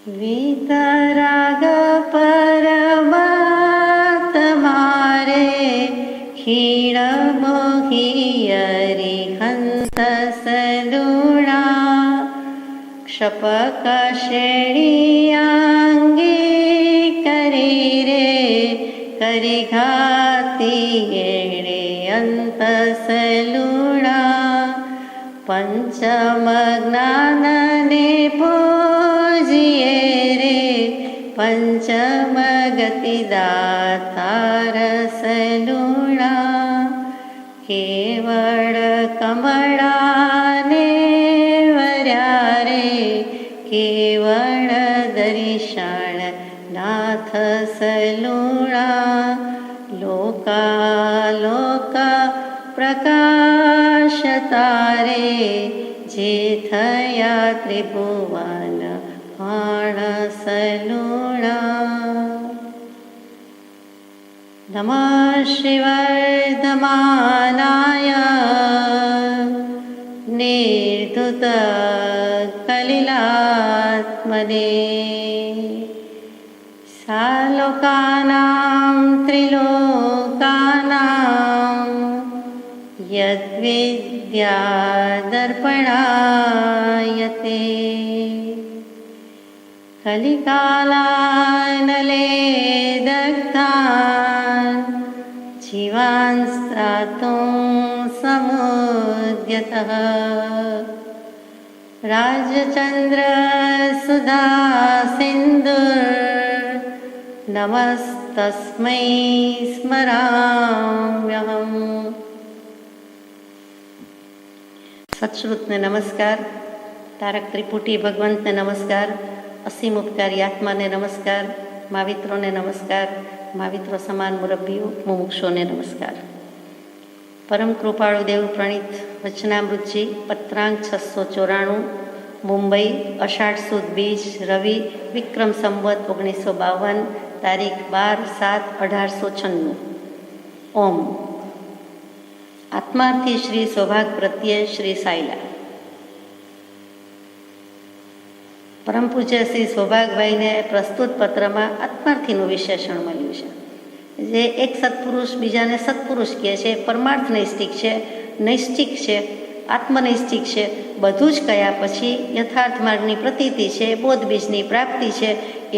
वीतराग परमात्मारे क्षीण मोही अरिहंत सलूणा क्षपक श्रेणियांगी करी रे करी घाती एणे अंत सलूणा पंचम ज्ञान ने पूजिए रे पंचम गति दातार सलूणा केवल कमळा ने वर्या रे केवल दर्शन नाथ सलूणा लोका लोका प्रकाश तारे जे थया त्रिभुवन पाण सलूणा। नमः श्रीवर्धमानाय निर्धुत कलिलात्मने सालोकानां त्रिलोकानां यद्विद्या दर्पणायते कलिकालानले दग्धान् जीवान् स्त्रातुं समुद्यतः राजचन्द्र सुधा सिन्धुर् नमस्तस्मै स्मराम्यहम्। सत्श्रुतने नमस्कार, तारक त्रिपुटी भगवंतने नमस्कार, असीम उपकारी आत्माने नमस्कार, महावित्रोने नमस्कार, महाविત્રો સમાન મુરબ્બીઓ મુમુક્ષોને નમસ્કાર। પરમ કૃપાળુ દેવ પ્રણીત વચનામૃતજી પત્રાંક 694 મુંબઈ અષાઢ સુદ બીજ રવિ વિક્રમ સંવત 1952 તારીખ 12/7/1896। ઓમ આત્માર્થી શ્રી સૌભાગ પ્રત્યે શ્રી સાયલા। પરમ પૂજ્ય શ્રી સૌભાગભાઈને પ્રસ્તુત પત્રમાં આત્માર્થીનું વિશેષણ મળ્યું છે, જે એક સત્પુરુષ બીજાને સત્પુરુષ કહે છે, પરમાર્થ નૈષ્ટિક છે, નૈષ્ટિક છે, આત્મનૈષ્ટિક છે, બધું જ કયા પછી યથાર્થ માર્ગની પ્રતીતિ છે, બોધ બીજની પ્રાપ્તિ છે,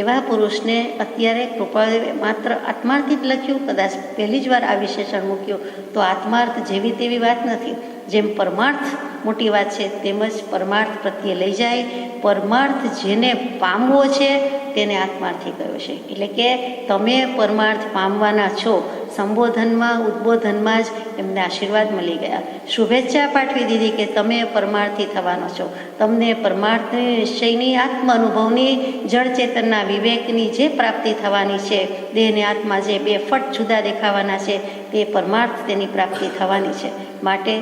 એવા પુરુષને અત્યારે કૃપાદેવે માત્ર આત્માર્થી જ લખ્યું। કદાચ પહેલી જ વાર આ વિશેષણ મૂક્યું તો આત્માર્થ જેવી તેવી વાત નથી। જેમ પરમાર્થ મોટી વાત છે તેમજ પરમાર્થ પ્રત્યે લઈ જાય, પરમાર્થ જેને પામવો છે તેને આત્માર્થી કહ્યો છે। એટલે કે તમે પરમાર્થ પામવાના છો, સંબોધનમાં ઉદ્બોધનમાં જ એમને આશીર્વાદ મળી ગયા, શુભેચ્છા પાઠવી દીધી કે તમે પરમાર્થી થવાનો છો। તમને પરમાર્થની નિશ્ચયની આત્મ અનુભવની જળ ચેતનના વિવેકની જે પ્રાપ્તિ થવાની છે, દેહને આત્મા જે બે ફટ જુદા દેખાવાના છે તે પરમાર્થ તેની પ્રાપ્તિ થવાની છે। માટે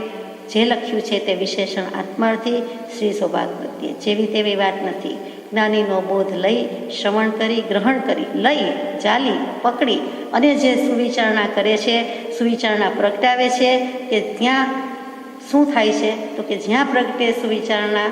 જે લખ્યું છે તે વિશેષણ આત્માર્થી શ્રી સૌભાગ પ્રત્યે જેવી તેવી વાત નથી। જ્ઞાનીનો બોધ લઈ શ્રવણ કરી ગ્રહણ કરી લઈ ચાલી પકડી અને જે સુવિચારણા કરે છે, સુવિચારણા પ્રગટાવે છે કે ત્યાં શું થાય છે તો કે જ્યાં પ્રગટે સુવિચારણા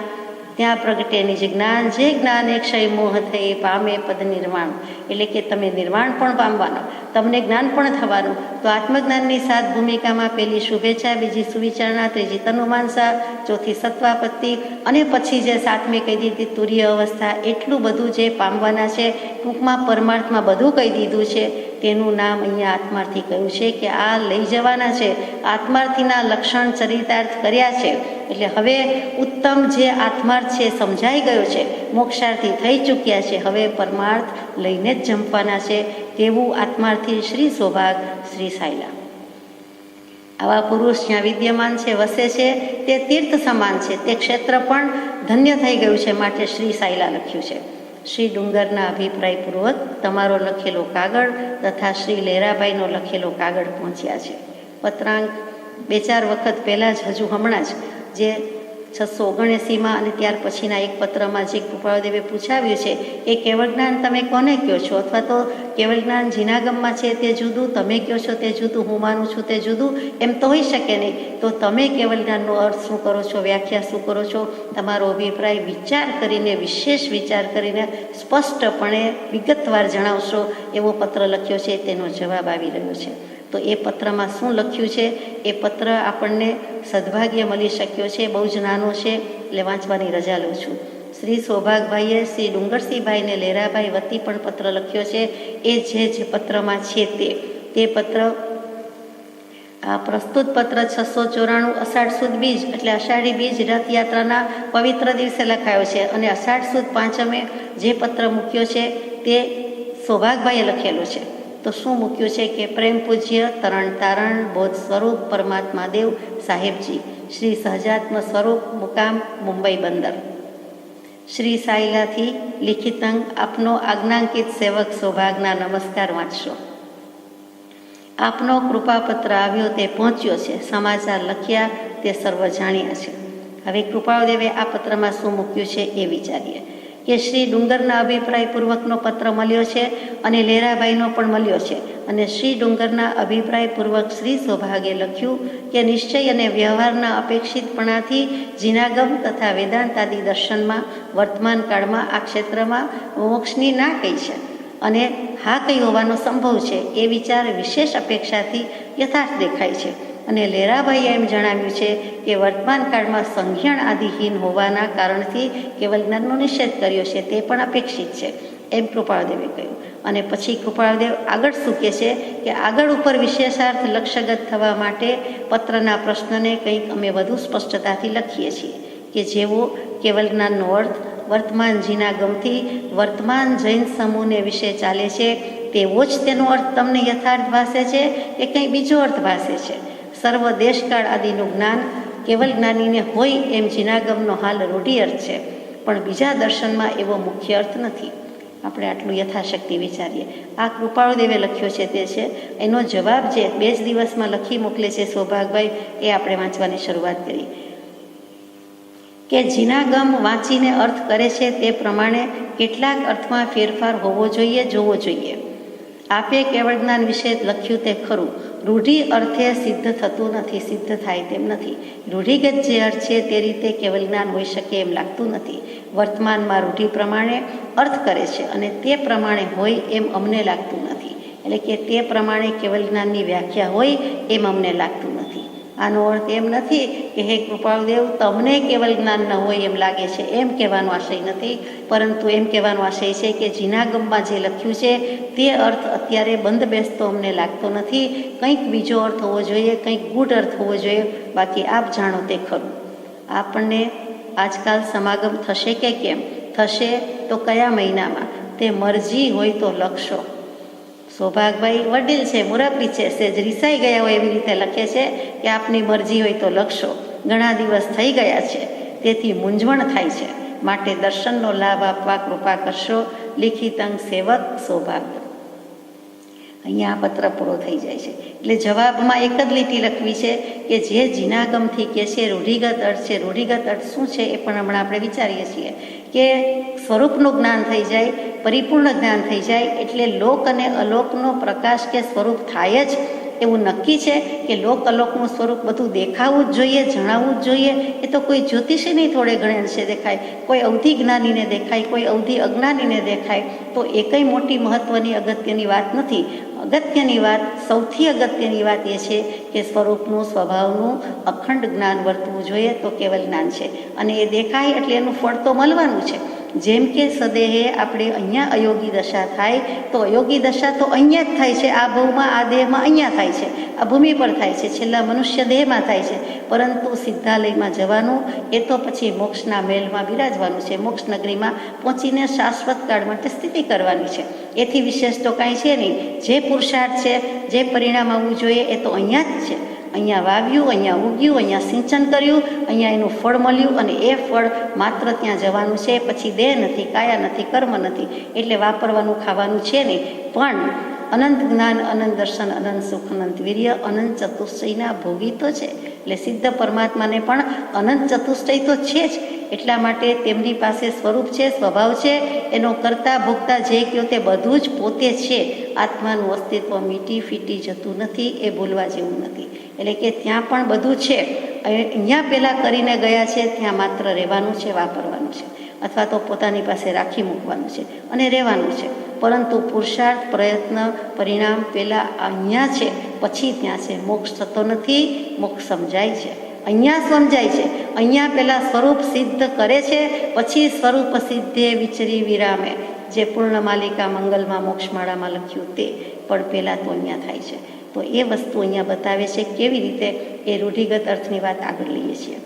ત્યાં પ્રગટે નિજ જ્ઞાન, જે જ્ઞાન એ ક્ષય મોહ થઈ પામે પદ નિર્વાણ। એટલે કે તમે નિર્વાણ પણ પામવાનો, તમને જ્ઞાન પણ થવાનું। તો આત્મજ્ઞાનની 7 ભૂમિકામાં પહેલી શુભેચ્છા, બીજી સુવિચારણા, ત્રીજી તનુમાનસા, ચોથી સત્વાપત્તિ અને પછી જે 7મી કહી દીધી તુર્ય અવસ્થા। એટલું બધું જે પામવાના છે, ટૂંકમાં પરમાર્થમાં બધું કહી દીધું છે, તેનું નામ અહીંયા આત્માર્થી કહ્યું છે કે આ લઈ જવાના છે। આત્માર્થીના લક્ષણ ચરિતાર્થ કર્યા છે, એટલે હવે ઉત્તમ જે આત્માર્થ છે સમજાઈ ગયો છે, મોક્ષાર્થી થઈ ચૂક્યા છે, હવે પરમાર્થ લઈને જ જંપવાના છે, તેવું આત્માર્થી શ્રી સૌભાગ શ્રી સાયલા। આવા પુરુષ જ્યાં વિદ્યમાન છે, વસે છે, તે તીર્થ સમાન છે, તે ક્ષેત્ર પણ ધન્ય થઈ ગયું છે, માટે શ્રી સાયલા લખ્યું છે। શ્રી ડુંગરના અભિપ્રાયપૂર્વક તમારો લખેલો કાગળ તથા શ્રી લેરાભાઈનો લખેલો કાગળ પહોંચ્યા છે। પત્રાંક 2-4 વખત પહેલાં જ હજુ હમણાં જ જે 679માં અને ત્યાર પછીના એક પત્રમાં જે કૃપાળુદેવે પૂછાવ્યું છે એ કેવળ જ્ઞાન તમે કોને કહો છો, અથવા તો કેવળ જ્ઞાન જીનાગમમાં છે તે જુદું, તમે કહો છો તે જુદું, હું માનું છું તે જુદું, એમ તો હોઈ શકે નહીં. તો તમે કેવળ જ્ઞાનનો અર્થ શું કરો છો, વ્યાખ્યા શું કરો છો, તમારો અભિપ્રાય વિચાર કરીને, વિશેષ વિચાર કરીને સ્પષ્ટપણે વિગતવાર જણાવશો એવો પત્ર લખ્યો છે. તેનો જવાબ આવી રહ્યો છે. તો એ પત્રમાં શું લખ્યું છે, એ પત્ર આપણને સદભાગ્ય મળી શક્યો છે, બહુ જ નાનો છે, એટલે વાંચવાની રજા લઉં છું. શ્રી સૌભાગભાઈએ શ્રી ડુંગરસિંહભાઈને લેરાભાઈ વતી પણ પત્ર લખ્યો છે. એ જે પત્રમાં છે તે પત્ર, આ પ્રસ્તુત પત્ર 694 અષાઢ સુદ બીજ એટલે અષાઢી બીજ રથયાત્રાના પવિત્ર દિવસે લખાયો છે. અને અષાઢ સુદ પાંચમે જે પત્ર મૂક્યો છે તે સૌભાગભાઈએ લખેલો છે. તો શું મૂક્યું છે કે પ્રેમ પૂજ્ય તરણ તારણ બોધ સ્વરૂપ પરમાત્મા દેવ સાહેબજી, શ્રી સહજાત્મ સ્વરૂપ, મુકામ મુંબઈ બંદર, શ્રી સાયલાથી લિખિતંગ આપનો આજ્ઞાંકિત સેવક સૌભાગના નમસ્કાર વાંચશો. આપનો કૃપાપત્ર આવ્યો તે પહોંચ્યો છે, સમાચાર લખ્યા તે સર્વ જાણ્યા છે. હવે કૃપાળુદેવે આ પત્રમાં શું મૂક્યું છે એ વિચારીએ કે શ્રી ડુંગરના અભિપ્રાયપૂર્વકનો પત્ર મળ્યો છે અને લેરાભાઈનો પણ મળ્યો છે. અને શ્રી ડુંગરના અભિપ્રાયપૂર્વક શ્રી સૌભાગે લખ્યું કે નિશ્ચય અને વ્યવહારના અપેક્ષિતપણાથી જીનાગમ તથા વેદાંતાદિ દર્શનમાં વર્તમાન કાળમાં આ ક્ષેત્રમાં મોક્ષની ના કહી છે અને હા કહી હોવાનો સંભવ છે. એ વિચાર વિશેષ અપેક્ષાથી યથાર્થ દેખાય છે. અને લેરાભાઈએ એમ જણાવ્યું છે કે વર્તમાન કાળમાં સંજ્ઞાન આદિહીન હોવાના કારણથી કેવલ જ્ઞાનનો નિષેધ કર્યો છે, તે પણ અપેક્ષિત છે, એમ કૃપાળુદેવે કહ્યું. અને પછી કૃપાળુદેવ આગળ શું કહે છે કે આગળ ઉપર વિશેષાર્થ લક્ષ્યગત થવા માટે પત્રના પ્રશ્નને કંઈક અમે વધુ સ્પષ્ટતાથી લખીએ છીએ કે જેવો કેવલ જ્ઞાનનો અર્થ વર્તમાન જીનાગમથી વર્તમાન જૈન સમૂહને વિશે ચાલે છે તેવો જ તેનો અર્થ તમને યથાર્થ ભાસે છે કે કંઈ બીજો અર્થ ભાસે છે. સર્વ દેશકાળ આદિનું જ્ઞાન કેવલ જ્ઞાનીને હોય એમ જીનાગમનો હાલ રૂઢિ અર્થ છે, પણ બીજા દર્શનમાં એવો મુખ્ય અર્થ નથી. આપણે આટલું યથાશક્તિ વિચારીએ. આ કૃપાળુદેવે લખ્યો છે તે છે. એનો જવાબ જે 2 જ દિવસમાં લખી મોકલે છે સૌભાગભાઈ, એ આપણે વાંચવાની શરૂઆત કરી કે જીનાગમ વાંચીને અર્થ કરે છે તે પ્રમાણે કેટલાક અર્થમાં ફેરફાર હોવો જોઈએ, જોવો જોઈએ. આપે કેવળ જ્ઞાન વિશે લખ્યું તે ખરું, રૂઢિ અર્થે સિદ્ધ થતું નથી, સિદ્ધ થાય તેમ નથી. રૂઢિગત જે અર્થ છે તે રીતે કેવલ જ્ઞાન હોઈ શકે એમ લાગતું નથી. વર્તમાનમાં રૂઢિ પ્રમાણે અર્થ કરે છે અને તે પ્રમાણે હોય એમ અમને લાગતું નથી. એટલે કે તે પ્રમાણે કેવલ જ્ઞાનની વ્યાખ્યા હોય એમ અમને લાગતું નથી. આનો અર્થ એમ નથી કે હે કૃપાળુદેવ તમને કેવલ જ્ઞાન ન હોય એમ લાગે છે, એમ કહેવાનો આશય નથી, પરંતુ એમ કહેવાનો આશય છે કે જીનાગમમાં જે લખ્યું છે તે અર્થ અત્યારે બંધ બેસતો અમને લાગતો નથી. કંઈક બીજો અર્થ હોવો જોઈએ, કંઈક ગૂઢ અર્થ હોવો જોઈએ. બાકી આપ જાણો તે ખરું. આપણને આજકાલ સમાગમ થશે કે કેમ થશે, તો કયા મહિનામાં, તે મરજી હોય તો લખશો. સૌભાગભાઈ વડીલ છે, મુરબ્બી છે, સેજ રિસાઈ ગયા હોય એવી રીતે લખે છે કે આપની મરજી હોય તો લખશો. ઘણા દિવસ થઈ ગયા છે તેથી મૂંઝવણ થાય છે, માટે દર્શનનો લાભ આપવા કૃપા કરશો. લિખિતંગ સેવક સૌભાગ. અહીંયા આ પત્ર પૂરો થઈ જાય છે. એટલે જવાબમાં એક જ લીટી લખવી છે કે જે જીનાગમથી કે છે રૂઢિગત અર્થ છે. રૂઢિગત અર્થ શું છે એ પણ હમણાં આપણે વિચારીએ છીએ કે સ્વરૂપનું જ્ઞાન થઈ જાય, પરિપૂર્ણ જ્ઞાન થઈ જાય એટલે લોક અને અલોકનો પ્રકાશ કે સ્વરૂપ થાય જ એવું નક્કી છે કે લોક અલોકનું સ્વરૂપ બધું દેખાવું જ જોઈએ, જણાવવું જ જોઈએ. એ તો કોઈ જ્યોતિષી નહીં થોડે ઘણે અંશે દેખાય, કોઈ અવધિ જ્ઞાનીને દેખાય, કોઈ અવધિ અજ્ઞાનીને દેખાય, તો એ કંઈ મોટી મહત્વની અગત્યની વાત નથી. અગત્યની વાત, સૌથી અગત્યની વાત એ છે કે સ્વરૂપનું, સ્વભાવનું અખંડ જ્ઞાન વર્તવું જોઈએ, તો કેવલ જ્ઞાન છે. અને એ દેખાય એટલે એનું ફળ તો મળવાનું છે. જેમ કે સદેહે આપણે અહીંયા અયોગી દશા થાય તો અયોગી દશા તો અહીંયા જ થાય છે, આ ભવમાં, આ દેહમાં અહીંયા થાય છે, આ ભૂમિ પર થાય છે, છેલ્લા મનુષ્ય દેહમાં થાય છે. પરંતુ સિદ્ધાલયમાં જવાનું એ તો પછી મોક્ષના મહેલમાં બિરાજવાનું છે, મોક્ષ નગરીમાં પહોંચીને શાશ્વત કાળ માટે સ્થિતિ કરવાની છે. એથી વિશેષ તો કાંઈ છે નહીં. જે પુરુષાર્થ છે, જે પરિણામ આવવું જોઈએ એ તો અહીંયા જ છે. અહીંયા વાવ્યું, અહીંયા ઉગ્યું, અહીંયા સિંચન કર્યું, અહીંયા એનું ફળ મળ્યું અને એ ફળ માત્ર ત્યાં જવાનું છે. પછી દેહ નથી, કાયા નથી, કર્મ નથી, એટલે વાપરવાનું, ખાવાનું છે નહીં. પણ અનંત જ્ઞાન, અનંત દર્શન, અનંત સુખ, અનંત વીર્ય, અનંત ચતુષ્ટયના ભોગી તો છે. એટલે સિદ્ધ પરમાત્માને પણ અનંત ચતુષ્ટય તો છે જ, એટલા માટે તેમની પાસે સ્વરૂપ છે, સ્વભાવ છે, એનો કરતા ભોગતા જે કહ્યો તે બધું જ પોતે છે. આત્માનું અસ્તિત્વ મીટી ફીટી જતું નથી, એ ભૂલવા જેવું નથી. એટલે કે ત્યાં પણ બધું છે. અહીંયા પહેલાં કરીને ગયા છે, ત્યાં માત્ર રહેવાનું છે, વાપરવાનું છે, અથવા તો પોતાની પાસે રાખી મૂકવાનું છે અને રહેવાનું છે. પરંતુ પુરુષાર્થ, પ્રયત્ન, પરિણામ પહેલાં અહીંયા છે, પછી ત્યાં છે. મોક્ષ થતો નથી, મોક્ષ સમજાય છે. અહીંયા સમજાય છે. અહીંયા પહેલાં સ્વરૂપ સિદ્ધ કરે છે, પછી સ્વરૂપ સિદ્ધે વિચરી વિરામે, જે પૂર્ણ માલિકા મંગલમાં મોક્ષમાળામાં લખ્યું તે પણ પહેલાં તો અહીંયા થાય છે. તો એ વસ્તુ અહીંયા બતાવે છે કેવી રીતે એ રૂઢિગત અર્થની વાત આગળ લઈએ છીએ.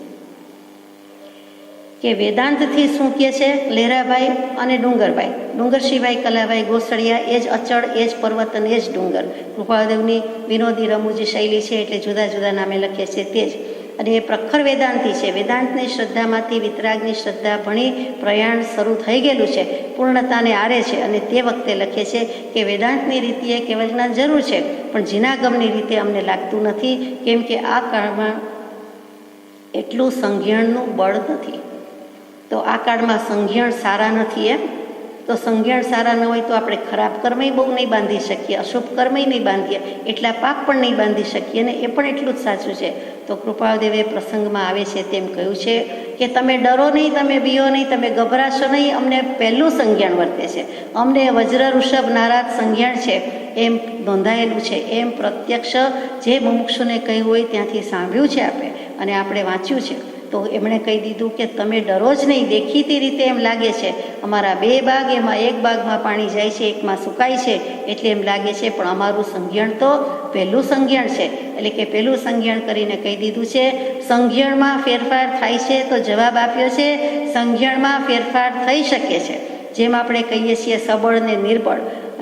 કે વેદાંતથી શું કહે છે લહેરાભાઈ અને ડુંગરભાઈ, ડુંગરશીભાઈ કલાભાઈ ગોસળિયા, એ જ અચળ, એ જ પર્વત અને એ જ ડુંગર. કૃપાદેવની વિનોદી રમૂજી શૈલી છે એટલે જુદા જુદા નામે લખે છે તે જ. અને એ પ્રખર વેદાંતી છે. વેદાંતની શ્રદ્ધામાંથી વિતરાગની શ્રદ્ધા ભણી પ્રયાણ શરૂ થઈ ગયેલું છે, પૂર્ણતાને આરે છે. અને તે વખતે લખે છે કે વેદાંતની રીતિએ કેવળ જ્ઞાન જરૂર છે, પણ જીનાગમની રીતે અમને લાગતું નથી, કેમ કે આ કાળમાં એટલું સંઘ્યણનું બળ નથી. તો આ કાળમાં સંઘ્યણ સારા નથી. એમ તો સંઘ્યણ સારા ન હોય તો આપણે ખરાબ કર્મય બહુ નહીં બાંધી શકીએ, અશુભ કર્મય નહીં બાંધીએ, એટલા પાપ પણ નહીં બાંધી શકીએ. ને એ પણ એટલું જ સાચું છે. તો કૃપાળદેવે પ્રસંગમાં આવે છે તેમ કહ્યું છે કે તમે ડરો નહીં, તમે બીઓ નહીં, તમે ગભરાશો નહીં. અમને પહેલું સંઘ્યણ વર્તે છે, અમને વજ્ર ઋષભ નારાજ સંઘ્યણ છે એમ નોંધાયેલું છે. એમ પ્રત્યક્ષ જે મુમુક્ષુને કહ્યું હોય ત્યાંથી સાંભળ્યું છે આપણે, અને આપણે વાંચ્યું છે. તો એમણે કહી દીધું કે તમે ડરો જ નહીં. દેખીતી રીતે એમ લાગે છે અમારા 2 બાગ, એમાં એક બાગમાં પાણી જાય છે, એકમાં સુકાય છે, એટલે એમ લાગે છે, પણ અમારું સંઘ્યણ તો પહેલું સંઘ્યણ છે. એટલે કે પહેલું સંઘ્યણ કરીને કહી દીધું છે. સંઘ્યણમાં ફેરફાર થાય છે તો જવાબ આપ્યો છે સંઘ્યણમાં ફેરફાર થઈ શકે છે. જેમ આપણે કહીએ છીએ સબળ ને નિર્બળ,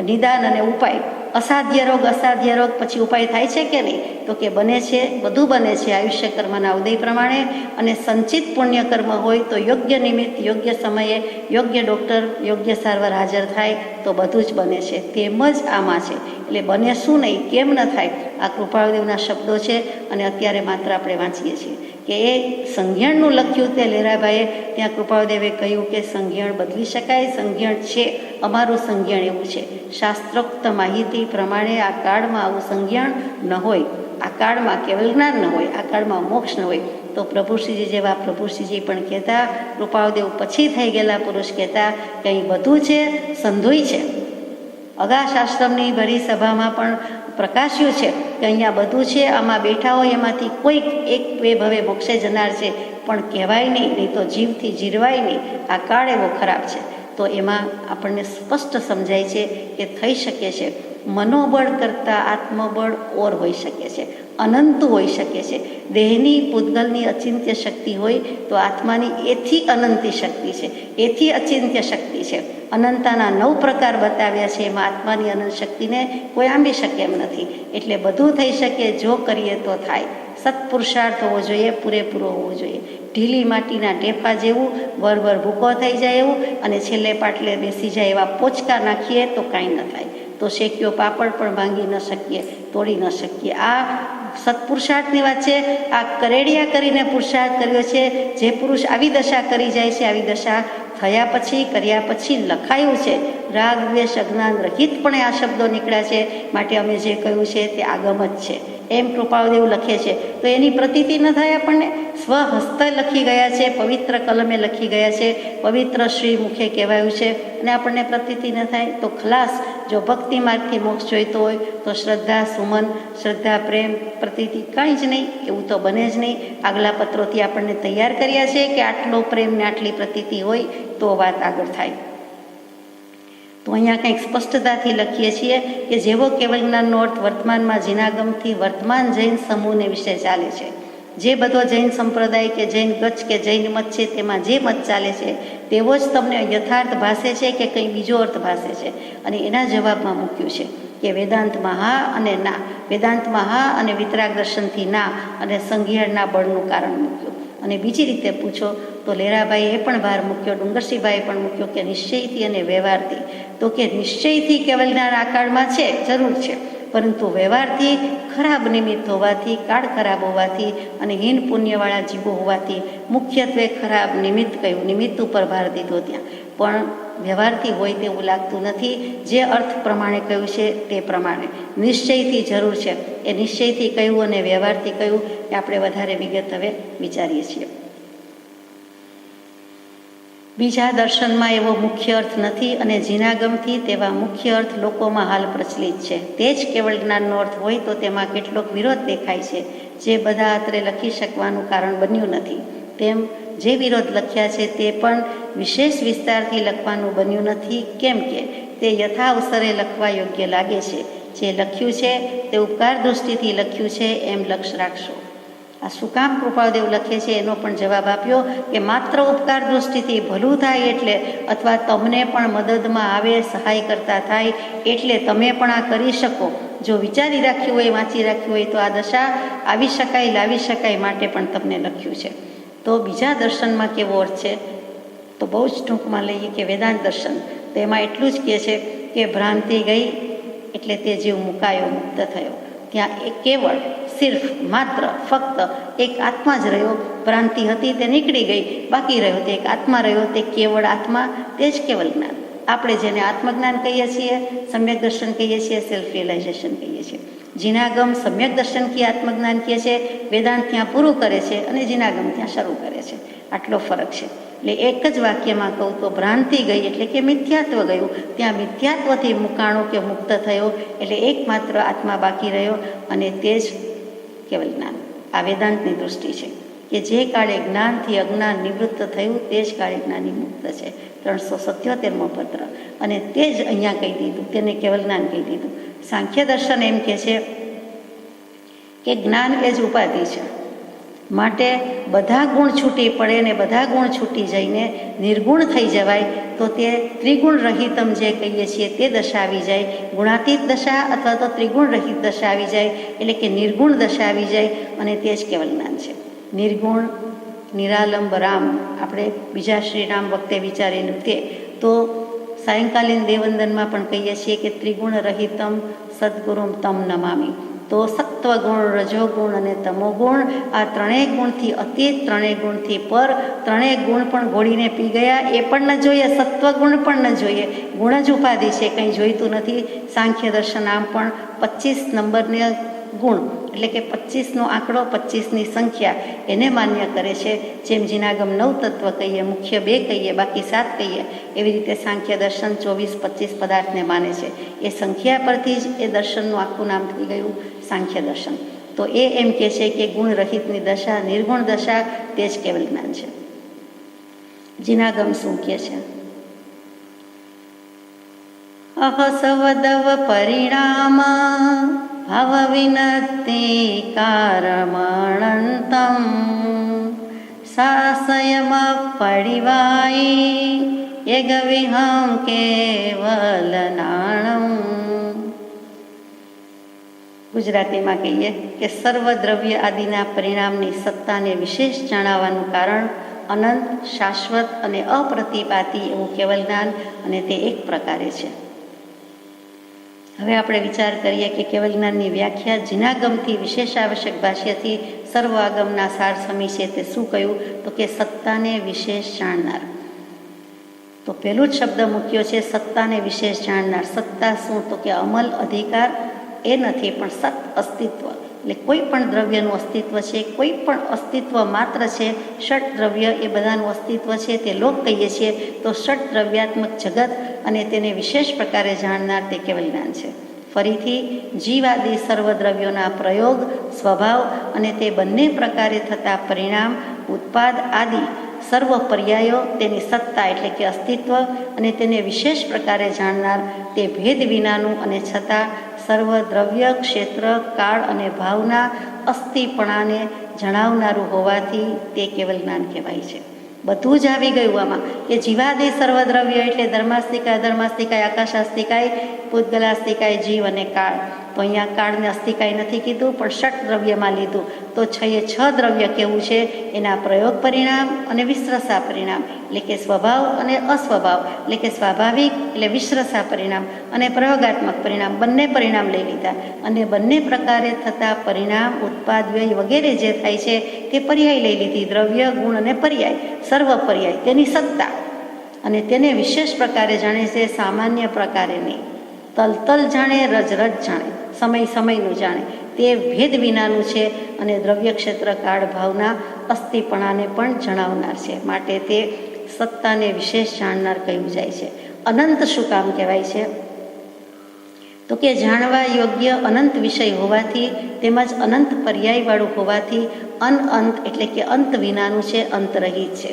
નિદાન અને ઉપાય, અસાધ્ય રોગ અસાધ્ય રોગ, પછી ઉપાય થાય છે કે નહીં? તો કે બને છે, બધું બને છે આયુષ્ય કર્મના ઉદય પ્રમાણે. અને સંચિત પુણ્યકર્મ હોય તો યોગ્ય નિમિત્ત, યોગ્ય સમયે, યોગ્ય ડૉક્ટર, યોગ્ય સારવાર હાજર થાય તો બધું જ બને છે. તેમ જ આમાં છે. એટલે બને શું નહીં, કેમ ન થાય? આ કૃપાળદેવના શબ્દો છે અને અત્યારે માત્ર આપણે વાંચીએ છીએ કે એ સંઘ્યણનું લખ્યું તે લહેરાભાઈએ ત્યાં કૃપાળદેવે કહ્યું કે સંઘ્યણ બદલી શકાય, સંઘ્યણ છે, અમારું સંઘ્યણ એવું છે. શાસ્ત્રોક્ત માહિતી પ્રમાણે આ કાળમાં આવું સંઘ્યણ ન હોય, આ કાળમાં કેવલ જ્ઞાન ન હોય, આ કાળમાં મોક્ષ ન હોય. તો પ્રભુશ્રીજી જેવા પ્રભુશ્રીજી પણ કહેતા, કૃપાળદેવ પછી થઈ ગયેલા પુરુષ કહેતા કે અહીં બધું છે, સંધોઈ છે. અગાશ આશ્રમની ભરી સભામાં પણ પ્રકાશ્યું છે કે અહીંયા બધું છે, આમાં બેઠા હોય એમાંથી કોઈક એક બે ભવે મોક્ષે જનાર છે, પણ કહેવાય નહીં તો જીવથી જીરવાય નહીં. આ કાળ એવો ખરાબ છે. તો એમાં આપણને સ્પષ્ટ સમજાય છે કે થઈ શકે છે મનોબળ કરતાં આત્મબળ ઓર હોઈ શકે છે, અનંત હોઈ શકે છે. દેહની પૂતગલની અચિંત્ય શક્તિ હોય તો આત્માની એથી અનંતી શક્તિ છે, એથી અચિંત્ય શક્તિ છે. અનંતાના 9 પ્રકાર બતાવ્યા છે, એમાં આત્માની અનંત શક્તિને કોઈ આંબી શકે એમ નથી. એટલે બધું થઈ શકે જો કરીએ તો થાય. સત્પુરુષાર્થ હોવો જોઈએ, પૂરેપૂરો હોવો જોઈએ. ઢીલી માટીના ઢેફા જેવું, વરવર ભૂકો થઈ જાય એવું, અને છેલ્લે પાટલે બેસી જાય એવા પોચકા નાખીએ તો કાંઈ ન થાય. તો શેક્યો પાપડ પણ ભાંગી ન શકીએ, તોડી ન શકીએ. આ સત્પુરુષાર્થની વાત છે. આ કરેડિયા કરીને પુરુષાર્થ કર્યો છે. જે પુરુષ આવી દશા કરી જાય છે, આવી દશા થયા પછી, કર્યા પછી લખાયું છે. રાગ દ્વેષ અજ્ઞાન રહિતપણે આ શબ્દો નીકળ્યા છે, માટે અમે જે કહ્યું છે તે આગમ જ છે એમ કૃપાળદેવ લખે છે. તો એની પ્રતીતિ ન થાય આપણને. સ્વહસ્તે લખી ગયા છે, પવિત્ર કલમે લખી ગયા છે, પવિત્ર શ્રી મુખે કહેવાયું છે, અને આપણને પ્રતીતિ ન થાય તો ખલાસ. જો ભક્તિ માર્ગથી મોક્ષ જોઈતો હોય તો શ્રદ્ધા સુમન, શ્રદ્ધા પ્રેમ, પ્રતીતિ કાંઈ જ નહીં, એવું તો બને જ નહીં. આગલા પત્રોથી આપણને તૈયાર કર્યા છે કે આટલો પ્રેમ ને આટલી પ્રતીતિ હોય તો વાત આગળ થાય. તો અહીંયા કંઈક સ્પષ્ટતાથી લખીએ છીએ કે જેવો કેવલ જ્ઞાનનો અર્થ વર્તમાનમાં જીનાગમથી વર્તમાન જૈન સમૂહને વિશે ચાલે છે. જે બધો જૈન સંપ્રદાય કે જૈન ગચ્છ કે જૈન મત છે, તેમાં જે મત ચાલે છે તેવો જ તમને યથાર્થ ભાષે છે કે કંઈ બીજો અર્થ ભાષે છે? અને એના જવાબમાં મૂક્યું છે કે વેદાંતમાં હા અને ના, વેદાંતમાં હા અને વિતરાગ દર્શનથી ના, અને સંઘ્યણના બળનું કારણ મૂક્યું. અને બીજી રીતે પૂછો તો લહેરાભાઈએ પણ ભાર મૂક્યો, ડુંગરસિંહભાઈએ પણ મૂક્યો કે નિશ્ચયથી અને વ્યવહારથી. તો કે નિશ્ચયથી કેવલ જ્ઞાન આ કાળમાં છે, જરૂર છે, પરંતુ વ્યવહારથી ખરાબ નિમિત્ત હોવાથી, કાળ ખરાબ હોવાથી અને હીન પુણ્યવાળા જીવો હોવાથી મુખ્યત્વે ખરાબ નિમિત્ત કહ્યું, નિમિત્ત ઉપર ભાર દીધો ત્યાં. પણ વ્યવહારથી હોય તેવું લાગતું નથી. જે અર્થ પ્રમાણે કહ્યું છે તે પ્રમાણે નિશ્ચયથી જરૂર છે એ નિશ્ચયથી કહ્યું અને વ્યવહારથી કહ્યું એ આપણે વધારે વિગત હવે વિચારીએ છીએ. બીજા દર્શનમાં એવો મુખ્ય અર્થ નથી અને જીનાગમથી તેવા મુખ્ય અર્થ લોકોમાં હાલ પ્રચલિત છે. તે જ કેવળ જ્ઞાનનો અર્થ હોય તો તેમાં કેટલોક વિરોધ દેખાય છે, જે બધા અત્રે લખી શકવાનું કારણ બન્યું નથી. તેમ જે વિરોધ લખ્યા છે તે પણ વિશેષ વિસ્તારથી લખવાનું બન્યું નથી, કેમ કે તે યથા અવસરે લખવા યોગ્ય લાગે છે. જે લખ્યું છે તે ઉપકાર દૃષ્ટિથી લખ્યું છે એમ લક્ષ્ય રાખશો. આ શું કામ કૃપાળદેવ લખે છે એનો પણ જવાબ આપ્યો કે માત્ર ઉપકાર દૃષ્ટિથી ભલું થાય એટલે, અથવા તમને પણ મદદમાં આવે, સહાય કરતા થાય એટલે તમે પણ આ કરી શકો. જો વિચારી રાખ્યું હોય, વાંચી રાખ્યું હોય તો આ દશા આવી શકાય, લાવી શકાય માટે પણ તમને લખ્યું છે. તો બીજા દર્શનમાં કેવો અર્થ છે તો બહુ જ ટૂંકમાં લઈએ કે વેદાંત દર્શન તો એમાં એટલું જ કહે છે કે ભ્રાંતિ ગઈ એટલે તે જીવ મુકાયો, મુક્ત થયો. ત્યાં એક કેવળ સિર્ફ માત્ર ફક્ત એક આત્મા જ રહ્યો. ભ્રાંતિ હતી તે નીકળી ગઈ, બાકી રહ્યો તે એક આત્મા રહ્યો. તે કેવળ આત્મા, તે જ કેવળ જ્ઞાન. આપણે જેને આત્મજ્ઞાન કહીએ છીએ, સમ્યક દર્શન કહીએ છીએ, સેલ્ફ રિયલાઇઝેશન કહીએ છીએ. જીનાગમ સમ્યક દર્શનથી આત્મજ્ઞાન કહે છે, વેદાંત ત્યાં પૂરું કરે છે અને જીનાગમ ત્યાં શરૂ કરે છે. આટલો ફરક છે. એટલે એક જ વાક્યમાં કહું તો ભ્રાંતિ ગઈ એટલે કે મિથ્યાત્વ ગયું. ત્યાં મિથ્યાત્વથી મુકાણો કે મુક્ત થયો એટલે એકમાત્ર આત્મા બાકી રહ્યો અને તે જ કેવલ જ્ઞાન. આ વેદાંતની દૃષ્ટિ છે કે જે કાળે જ્ઞાનથી અજ્ઞાન નિવૃત્ત થયું તે જ કાળે જ્ઞાની મુક્ત છે. 377મો પત્ર. અને તે જ અહીંયા કહી દીધું, તેને કેવલ જ્ઞાન કહી દીધું. સાંખ્ય દર્શન એમ કહે છે કે જ્ઞાન એ જ ઉપાધિ છે, માટે બધા ગુણ છૂટી પડે ને બધા ગુણ છૂટી જઈને નિર્ગુણ થઈ જવાય તો તે ત્રિગુણ રહિતમ જે કહીએ છીએ તે દશા આવી જાય. ગુણાતીત દશા અથવા તો ત્રિગુણ રહિત દશા આવી જાય એટલે કે નિર્ગુણ દશા આવી જાય અને તે જ કેવલ જ્ઞાન છે. નિર્ગુણ નિરાલંબ રામ આપણે બીજા શ્રીરામ વખતે વિચારેલું તે તો સાયંકાલીન દેવવંદનમાં પણ કહીએ છીએ કે ત્રિગુણ રહિતમ સદગુરુમ તમ નમામી. તો સત્વગુણ, રજોગુણ અને તમોગુણ આ ત્રણેય ગુણથી અતીત, ત્રણેય ગુણથી પર, ત્રણેય ગુણ પણ ઘોડીને પી ગયા એ પણ ન જોઈએ, સત્વગુણ પણ ન જોઈએ. ગુણ જ ઉપાધિ છે, કંઈ જોઈતું નથી. સાંખ્ય દર્શન આમ પણ 25 નંબરને ગુણ એટલે કે 25નો આંકડો, 25ની સંખ્યા એને માન્ય કરે છે. જેમ જીનાગમ 9 તત્વ કહીએ, મુખ્ય 2 કહીએ, બાકી 7 કહીએ, એવી રીતે સાંખ્ય દર્શન 24-25 પદાર્થને માને છે. એ સંખ્યા પરથી જ એ દર્શનનું આખું નામ થઈ ગયું સાંખ્ય દર્શન. તો એ એમ કહે છે કે ગુણ રહિતની દશા, નિર્ગુણ દશા તે જ કેવલ જ્ઞાન છે. જીનાગમ શું કહે છે? અહસવદવ પરિણામ ભાવ વિનતિ કારમણંતમ સાસયમ પડિવાઈ યગવિહમ કેવલ નાણમ. ગુજરાતીમાં કહીએ કે સર્વ દ્રવ્ય આદિના પરિણામની સત્તાને વિશેષ જણાવવાનું કારણ અનંત, શાશ્વત અને અપ્રતિપાતી એવું કેવલ જ્ઞાન અને તે એક પ્રકારે છે. હવે આપણે વિચાર કરીએ કે કેવલ જ્ઞાનની વ્યાખ્યા જીનાગમથી વિશેષ આવશ્યક ભાષ્યથી સર્વ આગમના સાર સમી છે તે શું કહ્યું તો કે સત્તાને વિશેષ જાણનાર. તો પહેલું જ શબ્દ મૂક્યો છે સત્તાને વિશેષ જાણનાર. સત્તા શું તો કે અમલ, અધિકાર એ નથી પણ સત અસ્તિત્વ. એટલે કોઈ પણ દ્રવ્યનું અસ્તિત્વ છે, કોઈ પણ અસ્તિત્વ માત્ર છે. ષટ દ્રવ્ય એ બધાનું અસ્તિત્વ છે તે લોક કહીએ છીએ. તો ષટ દ્રવ્યાત્મક જગત અને તેને વિશેષ પ્રકારે જાણનાર તે કેવલ જ્ઞાન છે. ફરીથી જીવાદી સર્વ દ્રવ્યોના પ્રયોગ, સ્વભાવ અને તે બંને પ્રકારે થતા પરિણામ, ઉત્પાદ આદિ સર્વ પર્યાયો, તેની સત્તા એટલે કે અસ્તિત્વ અને તેને વિશેષ પ્રકારે જાણનાર તે ભેદ વિનાનું અને છતાં સર્વ દ્રવ્ય, ક્ષેત્ર, કાળ અને ભાવના અસ્થિપણાને જણાવનારું હોવાથી તે કેવલ જ્ઞાન કહેવાય છે. બધું જ આવી ગયું આમાં કે જીવાદી સર્વદ્રવ્ય એટલે ધર્માસ્તિકાય, અધર્માસ્તિકાય, આકાશાસ્તિકાય, પૂતગલાસ્તિકાય, જીવ અને કાળ તો અહીંયા કાળને અસ્થિ કાંઈ નથી કીધું, પણ ષટ દ્રવ્યમાં લીધું. તો એ 6 દ્રવ્ય કેવું છે, એના પ્રયોગ પરિણામ અને વિશ્રસા પરિણામ, એટલે કે સ્વભાવ અને અસ્વભાવ, એટલે કે સ્વાભાવિક એટલે વિશ્રસા પરિણામ અને પ્રયોગાત્મક પરિણામ, બંને પરિણામ લઈ લીધા. અને બંને પ્રકારે થતા પરિણામ, ઉત્પાદ, વ્યય વગેરે જે થાય છે તે પર્યાય લઈ લીધી. દ્રવ્ય, ગુણ અને પર્યાય, સર્વ પર્યાય, તેની સત્તા, અને તેને વિશેષ પ્રકારે જાણે છે, સામાન્ય પ્રકારે નહીં. તલ જાણે, રજ જાણે, સમયનું જાણે, તે ભેદ વિનાનું છે અને દ્રવ્ય ક્ષેત્ર કાળ ભાવના અસ્થિપણાને પણ જણાવનાર છે. માટે તે સત્તાને વિશેષ જાણનાર કહ્યું જાય છે. અનંત શું કામ કહેવાય છે? તો કે જાણવા યોગ્ય અનંત વિષય હોવાથી, તેમજ અનંત પર્યાયવાળું હોવાથી અનંત એટલે કે અંત વિનાનું છે, અંતરહિત છે.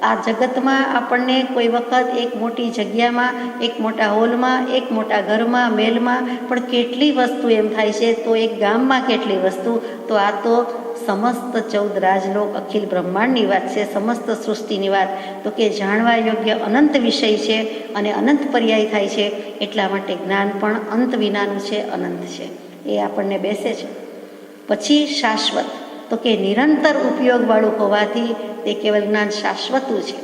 આ જગતમાં આપણને કોઈ વખત એક મોટી જગ્યામાં, એક મોટા હોલમાં, એક મોટા ઘરમાં, મહેલમાં પણ કેટલી વસ્તુ એમ થાય છે, તો એક ગામમાં કેટલી વસ્તુ, તો આ તો સમસ્ત 14 રાજલોક અખિલ બ્રહ્માંડની વાત છે, સમસ્ત સૃષ્ટિની વાત. તો કે જાણવા યોગ્ય અનંત વિષય છે અને અનંત પર્યાય થાય છે, એટલા માટે જ્ઞાન પણ અંત વિનાનું છે, અનંત છે. એ આપણને બેસે છે. પછી શાશ્વત, તો કે નિરંતર ઉપયોગવાળું હોવાથી તે કેવલ જ્ઞાન શાશ્વતું છે.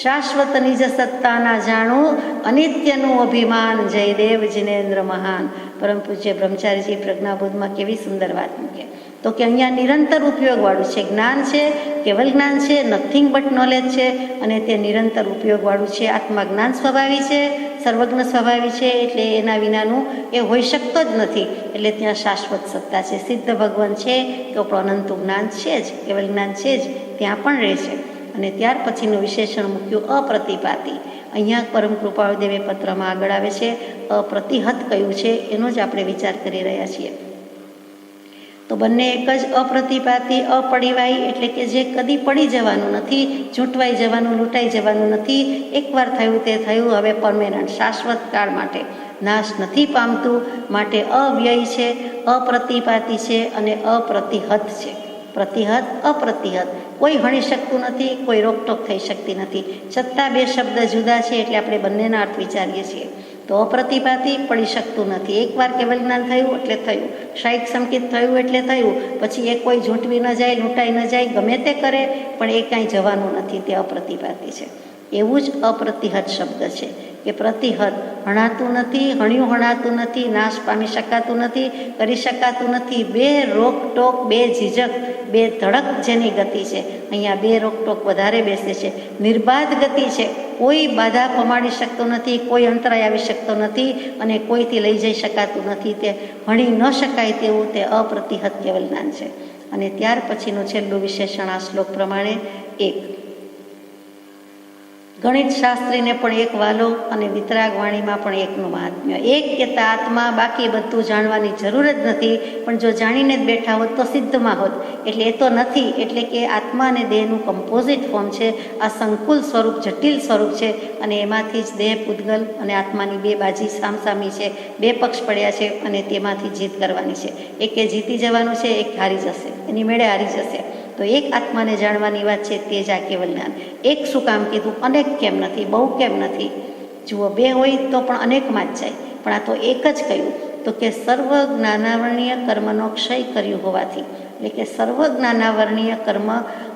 શાશ્વત નિજ સત્તાના જાણું, અનિત્યનું અભિમાન, જયદેવ જિનેન્દ્ર મહાન. પરમ પૂજ્ય બ્રહ્મચારીજી પ્રજ્ઞાબોધમાં કેવી સુંદર વાત મૂકે. તો કે અહીંયા નિરંતર ઉપયોગવાળું છે, જ્ઞાન છે, કેવલ જ્ઞાન છે, નથિંગ બટ નોલેજ છે, અને તે નિરંતર ઉપયોગવાળું છે. આત્મા જ્ઞાન સ્વભાવી છે, સર્વજ્ઞ સ્વભાવી છે, એટલે એના વિનાનું એ હોઈ શકતો જ નથી. એટલે ત્યાં શાશ્વત સત્તા છે. સિદ્ધ ભગવાન છે તો પણ અનંતું જ્ઞાન છે જ, કેવલ જ્ઞાન છે જ, ત્યાં પણ રહે છે. અને ત્યાર પછીનું વિશેષણ મૂક્યું અપ્રતિપાતી. અહીંયા પરમ કૃપાળુદેવે પત્રમાં આગળ આવે છે, અપ્રતિહત કયું છે, એનો જ આપણે વિચાર કરી રહ્યા છીએ. તો બંને એક જ. અપ્રતિપાતી, અપડીવાય, એટલે કે જે કદી પડી જવાનું નથી, ચૂંટવાઈ જવાનું, લૂંટાઈ જવાનું નથી. એકવાર થયું તે થયું, હવે પરમેનન્ટ, શાશ્વત કાળ માટે નાશ નથી પામતું. માટે અવ્યય છે, અપ્રતિપાતી છે અને અપ્રતિહત છે. પ્રતિહત, અપ્રતિહત, કોઈ હણી શકતું નથી, કોઈ રોકટોક થઈ શકતી નથી. છતાં બે શબ્દ જુદા છે, એટલે આપણે બંનેના અર્થ વિચારીએ છીએ. તો અપ્રતિપાતી, પડી શકતું નથી. એકવાર કેવલ જ્ઞાન થયું એટલે થયું, શાયિક સંકેત થયું એટલે થયું, પછી એ કોઈ ઝૂંટવી ન જાય, લૂંટાઈ ન જાય, ગમે તે કરે પણ એ કાંઈ જવાનું નથી, તે અપ્રતિપાતી છે. એવું જ અપ્રતિહત શબ્દ છે કે પ્રતિહત, હણાતું નથી, હણ્યું હણાતું નથી, નાશ પામી શકાતું નથી, કરી શકાતું નથી. બે રોકટોક, બે ઝીઝક, બે ધડક જેની ગતિ છે, અહીંયા બે રોકટોક વધારે બેસે છે. નિર્બાધ ગતિ છે, કોઈ બાધા પમાડી શકતો નથી, કોઈ અંતરાય આવી શકતો નથી અને કોઈથી લઈ જઈ શકાતું નથી. તે હણી ન શકાય તેવું તે અપ્રતિહત કેવલ જ્ઞાન છે. અને ત્યાર પછીનું છેલ્લું વિશેષણ આ શ્લોક પ્રમાણે એક. ગણિત શાસ્ત્રીને પણ એક વાલો અને વિતરાગ વાણીમાં પણ એકનું મહાત્મ્ય. એક કહેતા આત્મા, બાકી બધું જાણવાની જરૂર જ નથી, પણ જો જાણીને જ બેઠા હોત તો સિદ્ધમાં હોત. એટલે એ તો નથી, એટલે કે આત્મા અને દેહનું કમ્પોઝિટ ફોર્મ છે. આ સંકુલ સ્વરૂપ, જટિલ સ્વરૂપ છે, અને એમાંથી જ દેહ, પૂતગલ અને આત્માની બે બાજી સામસામી છે, બે પક્ષ પડ્યા છે, અને તેમાંથી જીત કરવાની છે. એકે જીતી જવાનું છે, એક હારી જશે, એની મેળે હારી જશે. તો એક આત્માને જાણવાની વાત છે, તે જ આ કેવલ જ્ઞાન. એક શું કામ કીધું? અનેક કેમ નથી, બહુ કેમ નથી? જુઓ, બે હોય તો પણ અનેકમાં જ જાય, પણ આ તો એક જ કહ્યું. તો કે સર્વ જ્ઞાનાવરણીય કર્મનો ક્ષય કર્યું હોવાથી, એટલે કે સર્વ જ્ઞાનાવરણીય કર્મ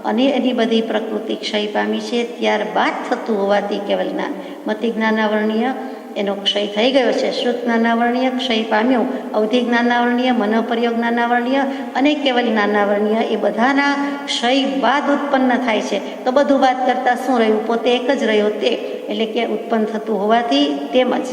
અને એની બધી પ્રકૃતિ ક્ષય પામી છે, ત્યારબાદ થતું હોવાથી કેવલ જ્ઞાન. મતિ જ્ઞાનાવરણીય એનો ક્ષય થઈ ગયો છે, શ્રુત જ્ઞાનાવરણીય ક્ષય પામ્યું, અવધિ જ્ઞાનાવરણીય, મનોપર્યોગ જ્ઞાનાવરણીય અને કેવલ જ્ઞાનાવરણીય, એ બધાના ક્ષય બાદ ઉત્પન્ન થાય છે. તો બધું બાદ કરતાં શું રહ્યું? પોતે એક જ રહ્યો તે, એટલે કે ઉત્પન્ન થતું હોવાથી. તેમજ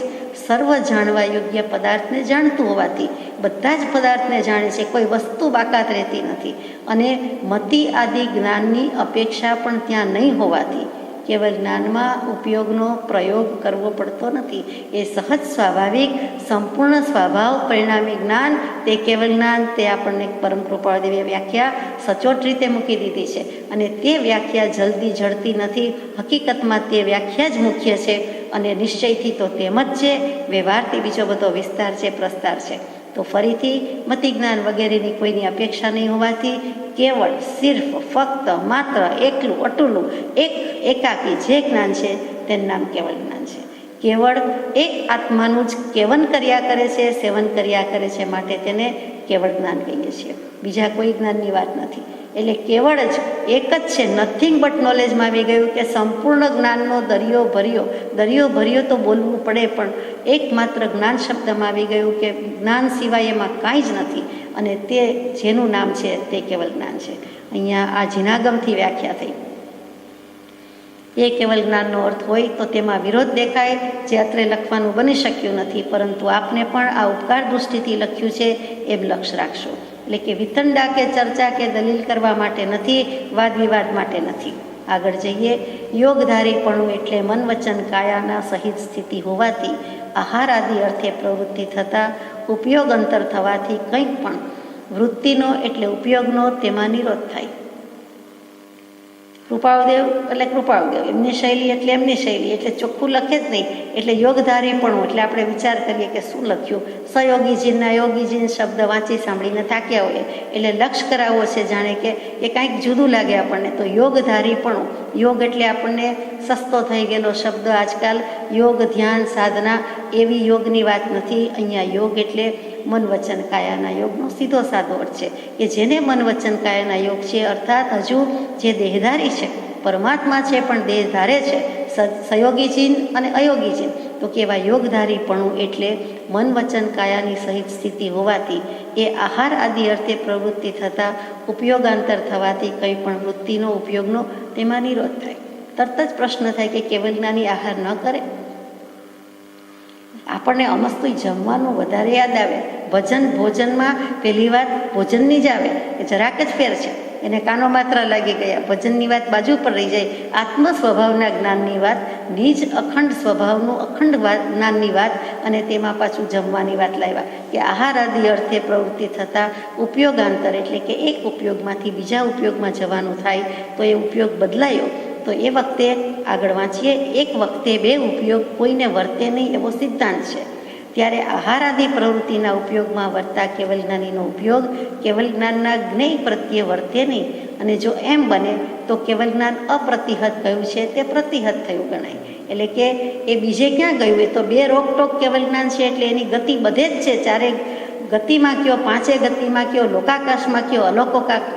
સર્વ જાણવા યોગ્ય પદાર્થને જાણતું હોવાથી, બધા જ પદાર્થને જાણે છે, કોઈ વસ્તુ બાકાત રહેતી નથી. અને મતિ આદિ જ્ઞાનની અપેક્ષા પણ ત્યાં નહીં હોવાથી કેવલ જ્ઞાનમાં ઉપયોગનો પ્રયોગ કરવો પડતો નથી. એ સહજ, સ્વાભાવિક, સંપૂર્ણ સ્વભાવ પરિણામી જ્ઞાન, તે કેવલ જ્ઞાન, તે આપણને પરમ કૃપાળુદેવે વ્યાખ્યા સચોટ રીતે મૂકી દીધી છે. અને તે વ્યાખ્યા જલ્દી જડતી નથી, હકીકતમાં તે વ્યાખ્યા જ મુખ્ય છે. અને નિશ્ચયથી તો તેમ જ છે, વ્યવહારથી બીજો બધો વિસ્તાર છે, પ્રસ્તાર છે. તો ફરીથી મતિ જ્ઞાન વગેરેની કોઈની અપેક્ષા નહીં હોવાથી કેવળ, સિર્ફ, ફક્ત, માત્ર, એકલું, અટુલું, એકાકી જે જ્ઞાન છે તેનું નામ કેવળ જ્ઞાન છે. કેવળ એક આત્માનું જ કેવન કર્યા કરે છે, સેવન કર્યા કરે છે, માટે તેને કેવળ જ્ઞાન કહીએ છીએ. બીજા કોઈ જ્ઞાનની વાત નથી. એટલે કેવળ જ એક જ છે, નથિંગ બટ નોલેજમાં આવી ગયું કે સંપૂર્ણ જ્ઞાનનો દરિયો ભર્યો તો બોલવું પડે, પણ એકમાત્ર જ્ઞાન શબ્દમાં આવી ગયું કે જ્ઞાન સિવાય એમાં કાંઈ જ નથી, અને તે જેનું નામ છે તે કેવલ જ્ઞાન છે. અહીંયા આ જીનાગમથી વ્યાખ્યા થઈ. એ કેવલ જ્ઞાનનો અર્થ હોય તો તેમાં વિરોધ દેખાય, જે અત્રે લખવાનું બની શક્યું નથી, પરંતુ આપને પણ આ ઉપકાર દૃષ્ટિથી લખ્યું છે એમ લક્ષ્ય રાખશો. એટલે કે વિતંડા કે ચર્ચા કે દલીલ કરવા માટે નથી, વાદ વિવાદ માટે નથી. આગળ જઈએ. યોગધારીપણું એટલે મન વચન કાયાના સહિત સ્થિતિ હોવાથી, આહાર આદિ અર્થે પ્રવૃત્તિ થતાં ઉપયોગ અંતર થવાથી કંઈક પણ વૃત્તિનો એટલે ઉપયોગનો તેમાં નિરોધ થાય. કૃપાળદેવ એટલે કૃપાળદેવ, એમની શૈલી એટલે એમની શૈલી, એટલે ચોખ્ખું લખે જ નહીં. એટલે યોગધારીપણું એટલે આપણે વિચાર કરીએ કે શું લખ્યું. સયોગીજીનના યોગીજીન શબ્દ વાંચી સાંભળીને થાક્યા હોય એટલે લક્ષ કરાવવો છે, જાણે કે કાંઈક જુદું લાગે આપણને. તો યોગધારીપણું, યોગ એટલે આપણને સસ્તો થઈ ગયેલો શબ્દ આજકાલ. યોગ, ધ્યાન, સાધના એવી યોગની વાત નથી. અહીંયા યોગ એટલે મન વચન કાયાના યોગનો સીધો સાદો અર્થ છે કે જેને મન વચન કાયાના યોગ છે, અર્થાત હજુ જે દેહધારી છે, પરમાત્મા છે પણ દેહ ધારે છે, સયોગીજીન અને અયોગીજીન, તો કેવા યોગધારીપણું એટલે મન વચન કાયાની સહિત સ્થિતિ હોવાથી, એ આહાર આદિ અર્થે પ્રવૃત્તિ થતાં ઉપયોગાંતર થવાથી કંઈ પણ વૃત્તિનો ઉપયોગનો તેમાં નિરોધ થાય. તરત જ પ્રશ્ન થાય કે કેવલ જ્ઞાની આહાર ન કરે? આપણને અમસ્તુ જમવાનું વધારે યાદ આવે. ભોજનમાં પહેલી વાત ભોજનની જ આવે કે જરાક જ ફેર છે, એને કાનો માત્ર લાગી ગયા. ભજનની વાત બાજુ પર રહી જાય. આત્મ સ્વભાવના જ્ઞાનની વાત, નિજ અખંડ સ્વભાવનું અખંડ જ્ઞાનની વાત, અને તેમાં પાછું જમવાની વાત લાવ્યા કે આહાર આદિ અર્થે પ્રવૃત્તિ થતાં ઉપયોગાંતર એટલે કે એક ઉપયોગમાંથી બીજા ઉપયોગમાં જવાનું થાય તો એ ઉપયોગ બદલાયો. તો એ વખતે આગળ વાંચીએ, એક વખતે બે ઉપયોગ કોઈને વર્તે નહીં એવો સિદ્ધાંત છે. ત્યારે આહાર આદિ પ્રવૃત્તિના ઉપયોગમાં વર્તા કેવલ જ્ઞાનીનો ઉપયોગ કેવલ જ્ઞાનના જ્ઞેય પ્રત્યે વર્તે નહીં. અને જો એમ બને તો કેવલ જ્ઞાન અપ્રતિહત કયું છે તે પ્રતિહત થયું ગણાય. એટલે કે એ બીજે ક્યાં ગયું? એ તો બે રોકટોક કેવલ જ્ઞાન છે, એટલે એની ગતિ બધે જ છે. ચારે ગતિમાં કયો, પાંચે ગતિમાં કયો, લોકાકાશમાં કયો,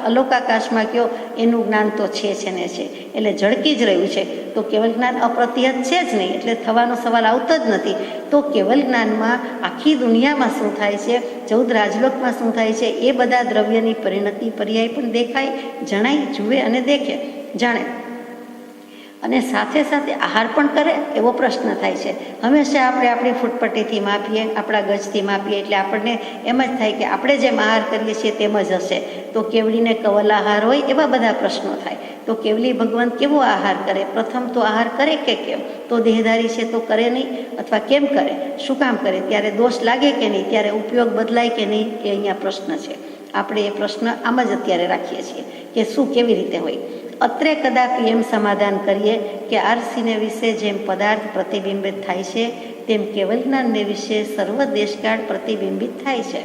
અલોકાકાશમાં કયો, એનું જ્ઞાન તો છે ને છે. એટલે ઝળકી જ રહ્યું છે. તો કેવલ જ્ઞાન અપ્રતિહત છે જ નહીં, એટલે થવાનો સવાલ આવતો જ નથી. તો કેવલ જ્ઞાનમાં આખી દુનિયામાં શું થાય છે, 14 રાજલોકમાં શું થાય છે, એ બધા દ્રવ્યની પરિણતિ પર્યાય પણ દેખાય, જણાય, જુએ અને દેખે, જાણે. અને સાથે સાથે આહાર પણ કરે એવો પ્રશ્ન થાય છે. હંમેશા આપણે આપણી ફૂટપટ્ટીથી માપીએ, આપણા ગજથી માપીએ, એટલે આપણને એમ જ થાય કે આપણે જેમ આહાર કરીએ છીએ તેમ જ હશે. તો કેવડીને કવલ આહાર હોય એવા બધા પ્રશ્નો થાય. તો કેવલી ભગવાન કેવો આહાર કરે? પ્રથમ તો આહાર કરે કે કેમ? તો દેહધારી છે તો કરે નહીં, અથવા કેમ કરે, શું કામ કરે, ત્યારે દોષ લાગે કે નહીં, ત્યારે ઉપયોગ બદલાય કે નહીં, એ અહીંયા પ્રશ્ન છે. આપણે એ પ્રશ્ન આમ જ અત્યારે રાખીએ છીએ કે શું કેવી રીતે હોય. અત્રે કદાપી એમ સમાધાન કરીએ કે આરસીને વિશે જેમ પદાર્થ પ્રતિબિંબિત થાય છે, તેમ કેવલ જ્ઞાનને વિશે સર્વ દેશકાળ પ્રતિબિંબિત થાય છે.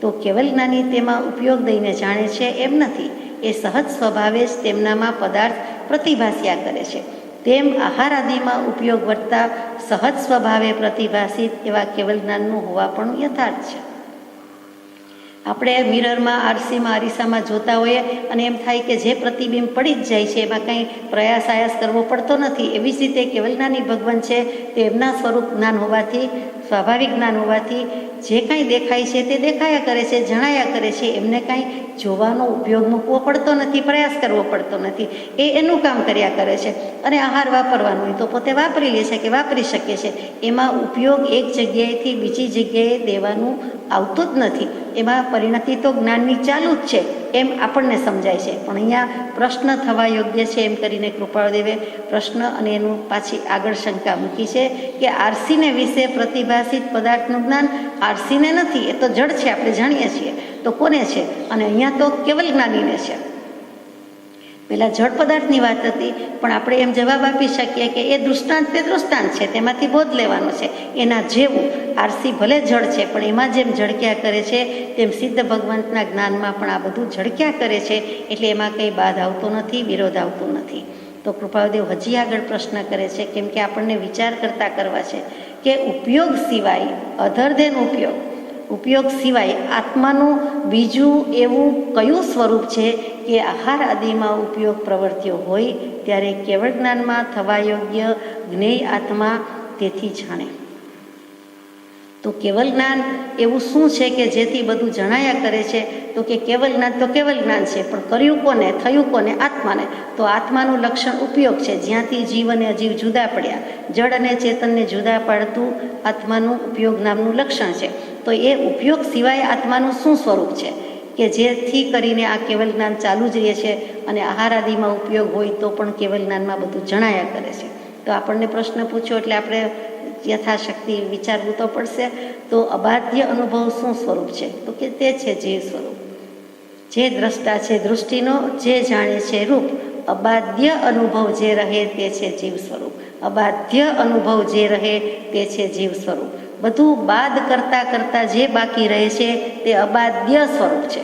તો કેવલ જ્ઞાની તેમાં ઉપયોગ દઈને જાણે છે એમ નથી, એ સહજ સ્વભાવે જ તેમનામાં પદાર્થ પ્રતિભાસ્યા કરે છે. તેમ આહાર આદિમાં ઉપયોગ વર્તા સહજ સ્વભાવે પ્રતિભાસિત એવા કેવલ જ્ઞાનનું હોવા પણ યથાર્થ છે. આપણે મિરરમાં, આરસીમાં, અરીસામાં જોતા હોઈએ અને એમ થાય કે જે પ્રતિબિંબ પડી જ જાય છે, એમાં કંઈ પ્રયાસ આયાસ કરવો પડતો નથી. એવી જ રીતે કેવલ જ્ઞાની ભગવાન છે તે એમના સ્વરૂપ જ્ઞાન હોવાથી, સ્વાભાવિક જ્ઞાન હોવાથી જે કાંઈ દેખાય છે તે દેખાયા કરે છે, જણાયા કરે છે. એમને કાંઈ જોવાનો ઉપયોગ મૂકવો પડતો નથી, પ્રયાસ કરવો પડતો નથી. એ એનું કામ કર્યા કરે છે. અને આહાર વાપરવાનો હોય તો પોતે વાપરી લે છે કે વાપરી શકે છે. એમાં ઉપયોગ એક જગ્યાએથી બીજી જગ્યાએ દેવાનું આવતું જ નથી. એમાં પરિણતિ તો જ્ઞાનની ચાલુ જ છે એમ આપણને સમજાય છે. પણ અહીંયા પ્રશ્ન થવા યોગ્ય છે એમ કરીને કૃપાળદેવે પ્રશ્ન અને એનું પાછી આગળ શંકા મૂકી છે કે આરસીને વિશે પ્રતિભાસિત પદાર્થનું જ્ઞાન આરસીને નથી, એ તો જડ છે, આપણે જાણીએ છીએ. તો કોને છે? અને અહીંયા તો કેવલ જ્ઞાનીને છે. પેલા જડ પદાર્થની વાત હતી, પણ આપણે એમ જવાબ આપી શકીએ કે એ દૃષ્ટાંત તે દૃષ્ટાંત છે, તેમાંથી બોધ લેવાનો છે. એના જેવું આરસી ભલે જડ છે, પણ એમાં જેમ ઝળક્યા કરે છે તેમ સિદ્ધ ભગવંતના જ્ઞાનમાં પણ આ બધું ઝળક્યા કરે છે. એટલે એમાં કંઈ બાધ આવતો નથી, વિરોધ આવતો નથી. તો કૃપાળુદેવ હજી આગળ પ્રશ્ન કરે છે, કેમ કે આપણને વિચાર કરતા કરવા છે કે ઉપયોગ સિવાય, અધર ધેન ઉપયોગ સિવાય આત્માનું બીજું એવું કયું સ્વરૂપ છે કે આહાર આદિમાં ઉપયોગ પ્રવૃત્તિઓ હોય ત્યારે કેવળ જ્ઞાનમાં થવા યોગ્ય જ્ઞેય આત્મા તેથી જાણે. તો કેવલ જ્ઞાન એવું શું છે કે જેથી બધું જણાયા કરે છે? તો કે કેવલ જ્ઞાન તો કેવલ જ્ઞાન છે, પણ કર્યું કોને, થયું કોને? આત્માને. તો આત્માનું લક્ષણ ઉપયોગ છે, જ્યાંથી જીવ અને અજીવ જુદા પડ્યા, જળ અને ચેતનને જુદા પાડતું આત્માનું ઉપયોગ નામનું લક્ષણ છે. તો એ ઉપયોગ સિવાય આત્માનું શું સ્વરૂપ છે કે જેથી કરીને આ કેવલ જ્ઞાન ચાલુ જ રહે છે અને આહાર આદિમાં ઉપયોગ હોય તો પણ કેવલ જ્ઞાનમાં બધું જણાયા કરે છે. તો આપણને પ્રશ્ન પૂછ્યો એટલે આપણે યથાશક્તિ વિચારવું તો પડશે. તો અબાધ્ય અનુભવ શું સ્વરૂપ છે? તો કે તે છે જીવ સ્વરૂપ, જે દ્રષ્ટા છે દૃષ્ટિનો, જે જાણે છે રૂપ. અબાધ્ય અનુભવ જે રહે તે છે જીવ સ્વરૂપ. અબાધ્ય અનુભવ જે રહે તે છે જીવ સ્વરૂપ. બધું બાદ કરતા કરતા જે બાકી રહે છે તે અબાધ્ય સ્વરૂપ છે.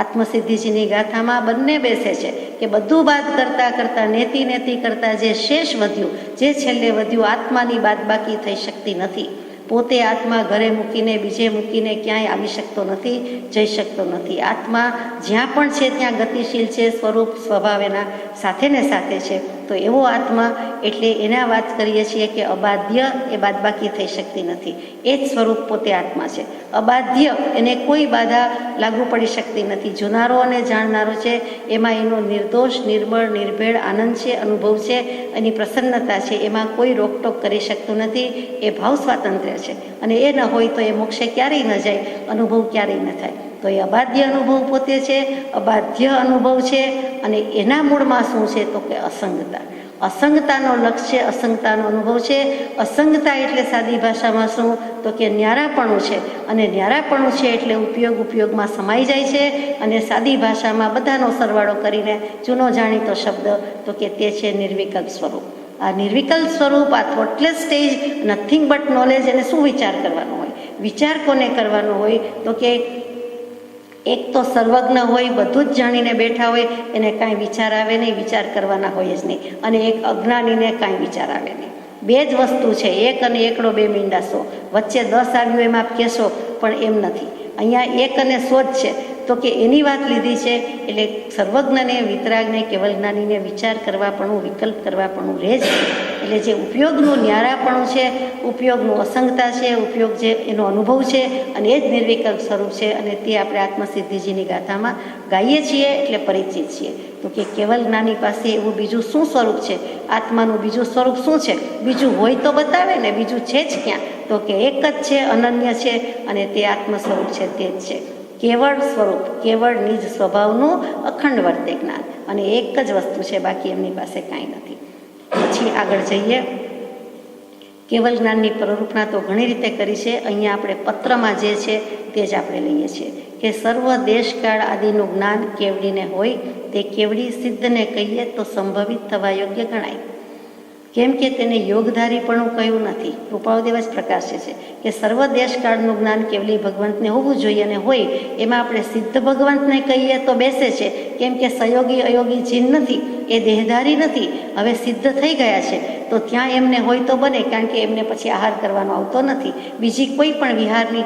આત્મસિદ્ધિજીની ગાથામાં બંને બેસે છે કે બધું બાદ કરતા નેતિ કરતા જે શેષ વધ્યું, જે છેલ્લે વધ્યું, આત્માની બાદ બાકી થઈ શકતી નથી. પોતે આત્મા ઘરે મૂકીને બીજે મૂકીને ક્યાંય આવી શકતો નથી, જઈ શકતો નથી. આત્મા જ્યાં પણ છે ત્યાં ગતિશીલ છે, સ્વરૂપ સ્વભાવ એના સાથે ને સાથે છે. તો એવો આત્મા એટલે એના વાત કરીએ છીએ કે અબાધ્ય, એ બાદબાકી થઈ શકતી નથી. એ જ સ્વરૂપ પોતે આત્મા છે. અબાધ્ય, એને કોઈ બાધા લાગુ પડી શકતી નથી. જોનારો અને જાણનારો છે એમાં એનો નિર્દોષ, નિર્મળ, નિર્ભેળ આનંદ છે, અનુભવ છે, એની પ્રસન્નતા છે, એમાં કોઈ રોકટોક કરી શકતું નથી. એ ભાવ સ્વાતંત્ર્ય છે અને એ ન હોય તો એ મોક્ષે ક્યારેય ન જાય, અનુભવ ક્યારેય ન થાય. તો એ અબાધ્ય અનુભવ પોતે છે, અબાધ્ય અનુભવ છે. અને એના મૂળમાં શું છે? તો કે અસંગતા. અસંગતાનો લક્ષ છે, અસંગતાનો અનુભવ છે. અસંગતા એટલે સાદી ભાષામાં શું? તો કે ન્યારાપણું છે. અને ન્યારાપણું છે એટલે ઉપયોગમાં સમાઈ જાય છે. અને સાદી ભાષામાં બધાનો સરવાળો કરીને જૂનો જાણીતો શબ્દ તો કે તે છે નિર્વિકલ્પ સ્વરૂપ. આ નિર્વિકલ્પ સ્વરૂપ, આ thoughtless stage, nothing but knowledge. એને શું વિચાર કરવાનો હોય? વિચાર કોને કરવાનો હોય? તો કે એક તો સર્વજ્ઞ હોય, બધું જ જાણીને બેઠા હોય, એને કાંઈ વિચાર આવે નહીં, વિચાર કરવાના હોય જ નહીં. અને એક અજ્ઞાનીને કાંઈ વિચાર આવે નહીં. બે જ વસ્તુ છે, એક અને એકડો બે મીંડા સો. વચ્ચે 10 આવ્યું એમ આપ કહેશો, પણ એમ નથી. અહીંયા એક અને 100 જ છે. તો કે એની વાત લીધી છે. એટલે સર્વજ્ઞને, વિતરાગને, કેવલ જ્ઞાનીને વિચાર કરવાપણું, વિકલ્પ કરવાપણું રહે છે. એટલે જે ઉપયોગનું ન્યારાપણું છે, ઉપયોગનું અસંગતા છે, ઉપયોગ જે એનો અનુભવ છે, અને એ જ નિર્વિકલ્પ સ્વરૂપ છે. અને તે આપણે આત્મસિદ્ધિજીની ગાથામાં ગાઈએ છીએ એટલે પરિચિત છીએ. તો કે કેવલ જ્ઞાની પાસે એવું બીજું શું સ્વરૂપ છે? આત્માનું બીજું સ્વરૂપ શું છે? બીજું હોય તો બતાવે ને, બીજું છે જ ક્યાં? તો કે એક જ છે, અનન્ય છે, અને તે આત્મ સ્વરૂપ છે, તે જ છે કેવળ સ્વરૂપ, કેવળ નિજ સ્વભાવનું અખંડ વર્તે જ્ઞાન. અને એક જ વસ્તુ છે, બાકી એમની પાસે કાંઈ નથી. પછી આગળ જઈએ. કેવલ જ્ઞાનની પ્રરૂપણા તો ઘણી રીતે કરી છે. અહીંયા આપણે પત્રમાં જે છે તે જ આપણે લઈએ છીએ કે સર્વ દેશકાળ આદિનું જ્ઞાન કેવડીને હોય તે કેવડી સિદ્ધને કહીએ તો સંભવિત થવા યોગ્ય ગણાય. કેમ કે તેને યોગધારીપણું કહ્યું નથી. કૃપાળુદેવ જ પ્રકાશે છે કે સર્વ દેશકાળનું જ્ઞાન કેવલી ભગવંતને હોવું જોઈએ, અને હોય એમાં આપણે સિદ્ધ ભગવંતને કહીએ તો બેસે છે. કેમ કે સયોગી અયોગી જીન નથી, એ દેહધારી નથી, હવે સિદ્ધ થઈ ગયા છે. તો ત્યાં એમને હોય તો બને, કારણ કે એમને પછી આહાર કરવાનો આવતો નથી, બીજી કોઈ પણ વિહારની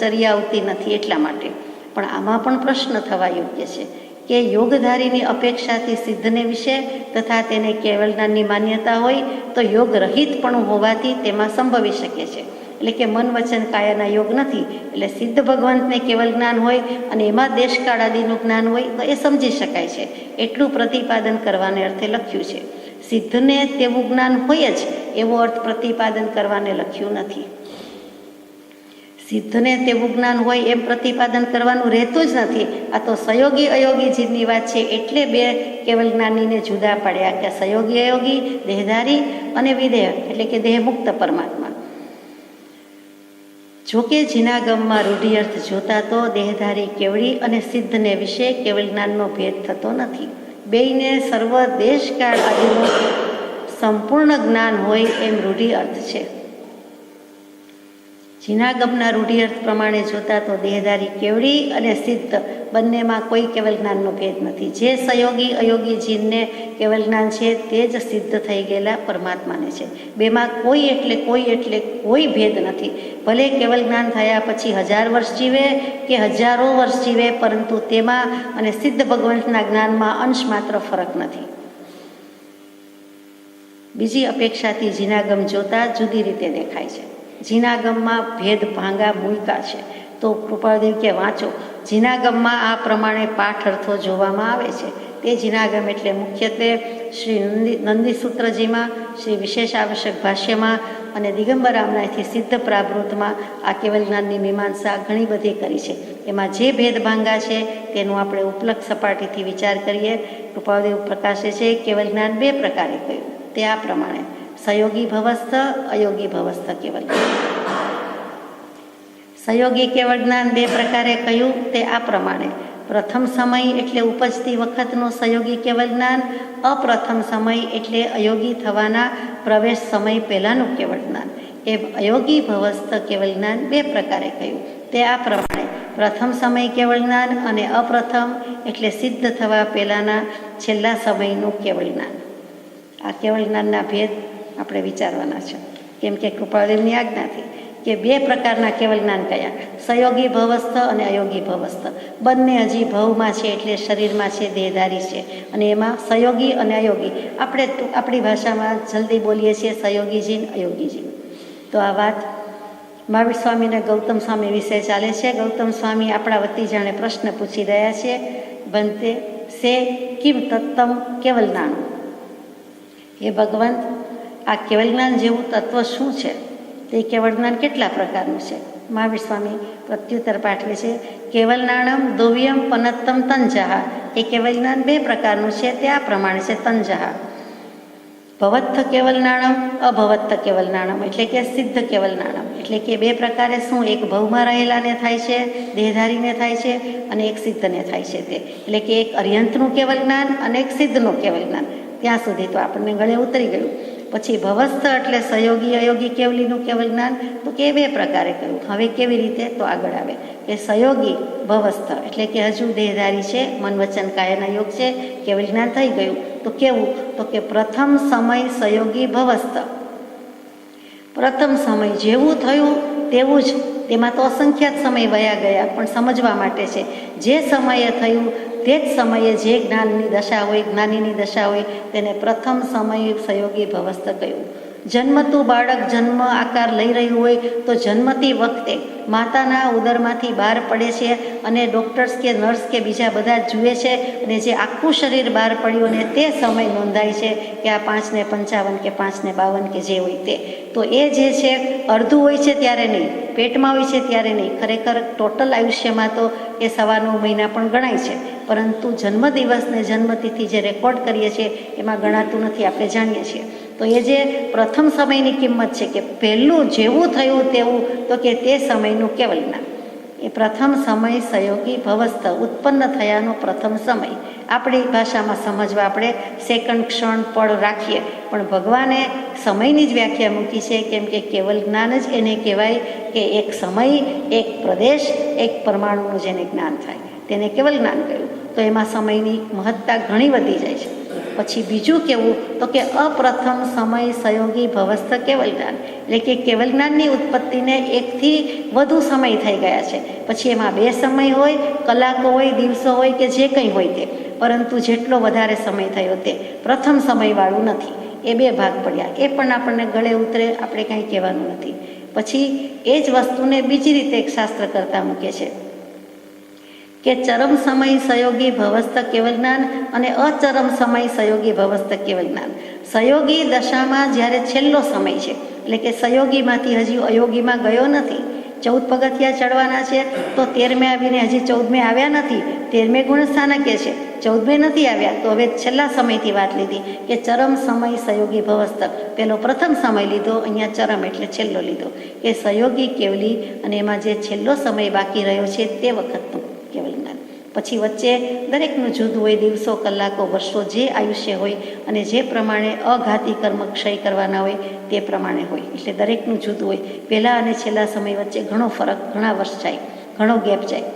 ચર્યા આવતી નથી, એટલા માટે. પણ આમાં પણ પ્રશ્ન થવા યોગ્ય છે કે યોગધારીની અપેક્ષાથી સિદ્ધને વિશે તથા તેને કેવલ જ્ઞાનની માન્યતા હોય તો યોગ રહિત પણ હોવાથી તેમાં સંભવી શકે છે. એટલે કે મન વચન કાયાના યોગ નથી, એટલે સિદ્ધ ભગવંતને કેવલ જ્ઞાન હોય અને એમાં દેશકાળ આદિનું જ્ઞાન હોય તો એ સમજી શકાય છે. એટલું પ્રતિપાદન કરવાને અર્થે લખ્યું છે. સિદ્ધને તેવું જ્ઞાન હોય જ એવો અર્થ પ્રતિપાદન કરવાને લખ્યું નથી. સિદ્ધને તેવું જ્ઞાન હોય એમ પ્રતિપાદન કરવાનું રહેતું જ નથી. આ તો સયોગી અયોગી જીવની વાત છે. એટલે બે કેવલ જ્ઞાનીને જુદા પાડ્યા કે સયોગી અયોગી, દેહધારી અને વિદેહ, એટલે કે દેહમુક્ત પરમાત્મા. જોકે જીનાગમમાં રૂઢિઅર્થ જોતા તો દેહધારી કેવડી અને સિદ્ધને વિશે કેવલ જ્ઞાનનો ભેદ થતો નથી. બેયને સર્વ દેશકાળ આદિનું સંપૂર્ણ જ્ઞાન હોય એમ રૂઢિ અર્થ છે. જીનાગમના રૂઢિઅર્થ પ્રમાણે જોતા તો દેહધારી કેવડી અને સિદ્ધ બંનેમાં કોઈ કેવલ જ્ઞાનનો ભેદ નથી. જે સયોગી અયોગી જીનને કેવલ જ્ઞાન છે તે જ સિદ્ધ થઈ ગયેલા પરમાત્માને છે. બેમાં કોઈ એટલે કોઈ ભેદ નથી. ભલે કેવલ જ્ઞાન થયા પછી 1000 વર્ષ જીવે કે હજારો વર્ષ જીવે, પરંતુ તેમાં અને સિદ્ધ ભગવંતના જ્ઞાનમાં અંશ માત્ર ફરક નથી. બીજી અપેક્ષાથી જીનાગમ જોતા જુદી રીતે દેખાય છે. જીનાગમમાં ભેદ ભાંગા મૂકા છે. તો કૃપાળદેવ કે વાંચો, જીનાગમમાં આ પ્રમાણે પાઠ અર્થો જોવામાં આવે છે. તે જીનાગમ એટલે મુખ્યત્વે શ્રી નંદીસૂત્રજીમાં, શ્રી વિશેષ આવશ્યક ભાષ્યમાં અને દિગંબર રામનાથથી સિદ્ધ પ્રાવૃતમાં આ કેવલ જ્ઞાનની મીમાંસા ઘણી બધી કરી છે. એમાં જે ભેદ ભાંગા છે તેનું આપણે ઉપલક સપાટીથી વિચાર કરીએ. કૃપાળદેવ પ્રકાશે છે કેવલ જ્ઞાન 2 પ્રકારે કહ્યું. તે આ પ્રમાણે: સયોગી ભવસ્થ, અયોગી ભવસ્થ કેવલ જ્ઞાન. સયોગી કેવળ જ્ઞાન 2 પ્રકારે કહ્યું તે આ પ્રમાણે: પ્રથમ સમય એટલે ઉપજતી વખતનું સયોગી કેવળ જ્ઞાન, અપ્રથમ સમય એટલે અયોગી થવાના પ્રવેશ સમય પહેલાંનું કેવળ જ્ઞાન. એમ અયોગી ભવસ્થ કેવળ જ્ઞાન 2 પ્રકારે કહ્યું તે આ પ્રમાણે: પ્રથમ સમય કેવળ જ્ઞાન અને અપ્રથમ એટલે સિદ્ધ થવા પહેલાંના છેલ્લા સમયનું કેવળ જ્ઞાન. આ કેવળ જ્ઞાનના ભેદ આપણે વિચારવાના છે. કેમ કે કૃપાળદેવની આજ્ઞાથી કે 2 પ્રકારના કેવળ જ્ઞાન કયા: સયોગી ભવસ્થ અને અયોગી ભવસ્થ. બંને હજી ભવમાં છે, એટલે શરીરમાં છે, દેહધારી છે. અને એમાં સયોગી અને અયોગી આપણે આપણી ભાષામાં જલ્દી બોલીએ છીએ સયોગી જીન, અયોગી જીન. તો આ વાત મહાવીર સ્વામી અને ગૌતમ સ્વામી વિશે ચાલે છે. ગૌતમ સ્વામી આપણા વતી જાણે પ્રશ્ન પૂછી રહ્યા છે: બનતે સે કિમ તત્તમ કેવલ જ્ઞાન. હે ભગવંત, આ કેવલ જ્ઞાન જેવું તત્વ શું છે? તે કેવળ જ્ઞાન કેટલા પ્રકારનું છે? મહાવીર સ્વામી પ્રત્યુત્તર પાઠવે છે: કેવલ જ્ઞાનમ દોવ્યમ પનત્તમ તંજહા. એ કેવલ જ્ઞાન 2 પ્રકારનું છે. તે આ પ્રમાણે છે: તંજહા ભવત્થ કેવલ જ્ઞાનમ, અભવત્થ કેવલ જ્ઞાનમ. એટલે કે સિદ્ધ કેવલ જ્ઞાનમ. એટલે કે 2 પ્રકારે શું? એક ભવમાં રહેલાને થાય છે, દેહધારીને થાય છે, અને એક સિદ્ધને થાય છે. તે એટલે કે એક અર્યંતનું કેવલ જ્ઞાન અને એક સિદ્ધનું કેવલ જ્ઞાન. ત્યાં સુધી તો આપણને ગળે ઉતરી ગયું. પછી ભવસ્થ એટલે સયોગી અયોગી કેવલીનું કેવલ જ્ઞાન. તો કે 2 પ્રકારે કહ્યું. હવે કેવી રીતે? તો આગળ આવે કે સયોગી ભવસ્થ એટલે કે હજુ દેહધારી છે, મન વચન કાયાના યોગ છે, કેવલ જ્ઞાન થઈ ગયું. તો કેવું? તો કે પ્રથમ સમય સયોગી ભવસ્થ. પ્રથમ સમય જેવું થયું તેવું જ. તેમાં તો અસંખ્યાત સમય વયા ગયા, પણ સમજવા માટે છે. જે સમયે થયું તે જ સમયે જે જ્ઞાનની દશા હોય, જ્ઞાનીની દશા હોય, તેને પ્રથમ સમય સયોગી ભવસ્થ કહ્યું. જન્મતું બાળક જન્મ આકાર લઈ રહ્યું હોય તો જન્મતી વખતે માતાના ઉદરમાંથી બહાર પડે છે અને ડૉક્ટર્સ કે નર્સ કે બીજા બધા જુએ છે, અને જે આખું શરીર બહાર પડ્યું ને તે સમય નોંધાય છે કે આ 5:55 કે 5:52 કે જે હોય તે. તો એ જે છે અડધું હોય છે ત્યારે નહીં, પેટમાં હોય છે ત્યારે નહીં. ખરેખર ટોટલ આયુષ્યમાં તો એ 9.5 મહિના પણ ગણાય છે, પરંતુ જન્મદિવસને જન્મતિથિ જે રેકોર્ડ કરીએ છીએ એમાં ગણાતું નથી, આપણે જાણીએ છીએ. તો એ જે પ્રથમ સમયની કિંમત છે કે પહેલું જેવું થયું તેવું, તો કે તે સમયનું કેવલ જ્ઞાન. એ પ્રથમ સમય સયોગી ભવસ્થ ઉત્પન્ન થયાનો પ્રથમ સમય. આપણી ભાષામાં સમજવા આપણે સેકન્ડ, ક્ષણ, પળ રાખીએ, પણ ભગવાને સમયની જ વ્યાખ્યા મૂકી છે. કેમ કે કેવલ જ્ઞાન જ એને કહેવાય કે એક સમય, એક પ્રદેશ, એક પરમાણુનું જેને જ્ઞાન થાય તેને કેવલ જ્ઞાન કહ્યું. તો એમાં સમયની મહત્તા ઘણી વધી જાય છે. પછી બીજું કેવું? તો કે અપ્રથમ સમય સયોગી ભવસ્થ કેવલ જ્ઞાન. એટલે કે કેવલ જ્ઞાનની ઉત્પત્તિને 1થી વધુ સમય થઈ ગયા છે. પછી એમાં 2 સમય હોય, કલાકો હોય, દિવસો હોય કે જે કંઈ હોય તે, પરંતુ જેટલો વધારે સમય થયો તે પ્રથમ સમયવાળું નથી. એ 2 ભાગ પડ્યા. એ પણ આપણને ગળે ઉતરે, આપણે કાંઈ કહેવાનું નથી. પછી એ જ વસ્તુને બીજી રીતે એક શાસ્ત્ર કરતા મૂકે છે કે ચરમ સમય સયોગી ભવસ્થ કેવલ જ્ઞાન અને અચરમ સમય સયોગી ભવસ્થ કેવલ જ્ઞાન. સયોગી દશામાં જ્યારે છેલ્લો સમય છે, એટલે કે સયોગીમાંથી હજી અયોગીમાં ગયો નથી. 14 પગથિયા ચડવાના છે તો 13મે આવીને હજી 14મે આવ્યા નથી. 13મે ગુણસ્થાનકે છે, 14મે નથી આવ્યા. તો હવે છેલ્લા સમયથી વાત લીધી કે ચરમ સમય સયોગી ભવસ્થ. પેલો પ્રથમ સમય લીધો, અહીંયા ચરમ એટલે છેલ્લો લીધો કે સયોગી કેવલી, અને એમાં જે છેલ્લો સમય બાકી રહ્યો છે તે વખતનું કેવલ જ્ઞાન. પછી વચ્ચે દરેકનું જુદું હોય, દિવસો, કલાકો, વર્ષો, જે આયુષ્ય હોય અને જે પ્રમાણે અઘાતી કર્મ ક્ષય કરવાના હોય તે પ્રમાણે હોય. એટલે દરેકનું જુદું હોય. પહેલાં અને છેલ્લા સમય વચ્ચે ઘણો ફરક, ઘણા વર્ષ જાય, ઘણો ગેપ જાય.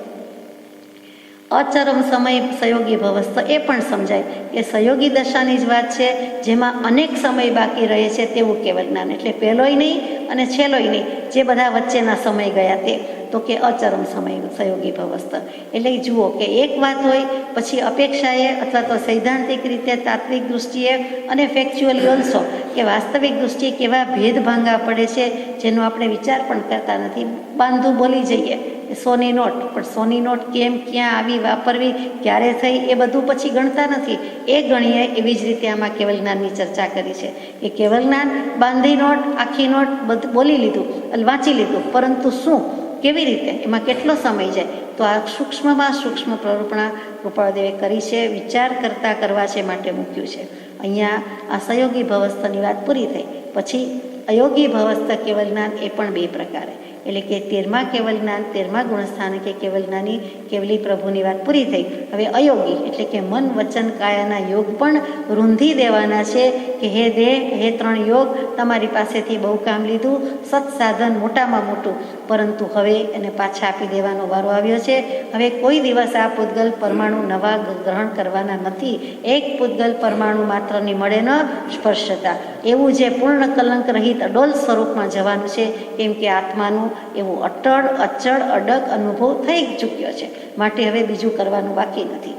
અચરમ સમય સહયોગી ભવસ્થ એ પણ સમજાય કે સહયોગી દશાની જ વાત છે, જેમાં અનેક સમય બાકી રહે છે તેવું કેવલ જ્ઞાન. એટલે પહેલોય નહીં અને છેલ્લોય નહીં, જે બધા વચ્ચેના સમય ગયા તે, તો કે અચરમ સમય સહયોગી ભવસ્થ. એટલે જુઓ કે એક વાત હોય પછી અપેક્ષાએ અથવા તો સૈદ્ધાંતિક રીતે, તાત્વિક દૃષ્ટિએ અને ફેક્ચ્યુઅલી ઓલ્સો કે વાસ્તવિક દૃષ્ટિએ કેવા ભેદ ભાંગા પડે છે જેનો આપણે વિચાર પણ કરતા નથી. બાંધું બોલી જઈએ સોની નોટ, પણ સોની નોટ કેમ, ક્યાં આવી, વાપરવી, ક્યારે થઈ, એ બધું પછી ગણતા નથી. એ ગણીએ. એવી જ રીતે આમાં કેવલ જ્ઞાનની ચર્ચા કરી છે કે કેવલ જ્ઞાન બાંધી નોટ, આખી નોટ બધું બોલી લીધું, વાંચી લીધું, પરંતુ શું, કેવી રીતે, એમાં કેટલો સમય જાય, તો આ સૂક્ષ્મમાં સૂક્ષ્મ પ્રરૂપણા કૃપાળદેવે કરી છે, વિચાર કરતા કરવા છે માટે મૂક્યું છે. અહીંયા આ સહયોગી ભવસ્થની વાત પૂરી થઈ. પછી અયોગી ભવસ્થ કેવલ જ્ઞાન એ પણ બે પ્રકારે, એટલે કે 13મા કેવલ જ્ઞાન, 13મા ગુણસ્થાન કે કેવલ જ્ઞાની કેવલી પ્રભુની વાત પૂરી થઈ. હવે અયોગી એટલે કે મન, વચન, કાયાના યોગ પણ રૂંધી દેવાના છે કે હે દેહ, હે 3 યોગ તમારી પાસેથી બહુ કામ લીધું, સત્સાધન મોટામાં મોટું, પરંતુ હવે એને પાછા આપી દેવાનો વારો આવ્યો છે. હવે કોઈ દિવસ આ પૂતગલ પરમાણુ નવા ગ્રહણ કરવાના નથી. એક પૂતગલ પરમાણુ માત્રની મળે ન સ્પર્શતા, એવું જે પૂર્ણ કલંક રહિત અડોલ સ્વરૂપમાં જવાનું છે, કેમ કે આત્માનું એવું અટળ, અચળ, અડગ અનુભવ થઈ ચૂક્યો છે. માટે હવે બીજું કરવાનું બાકી નથી.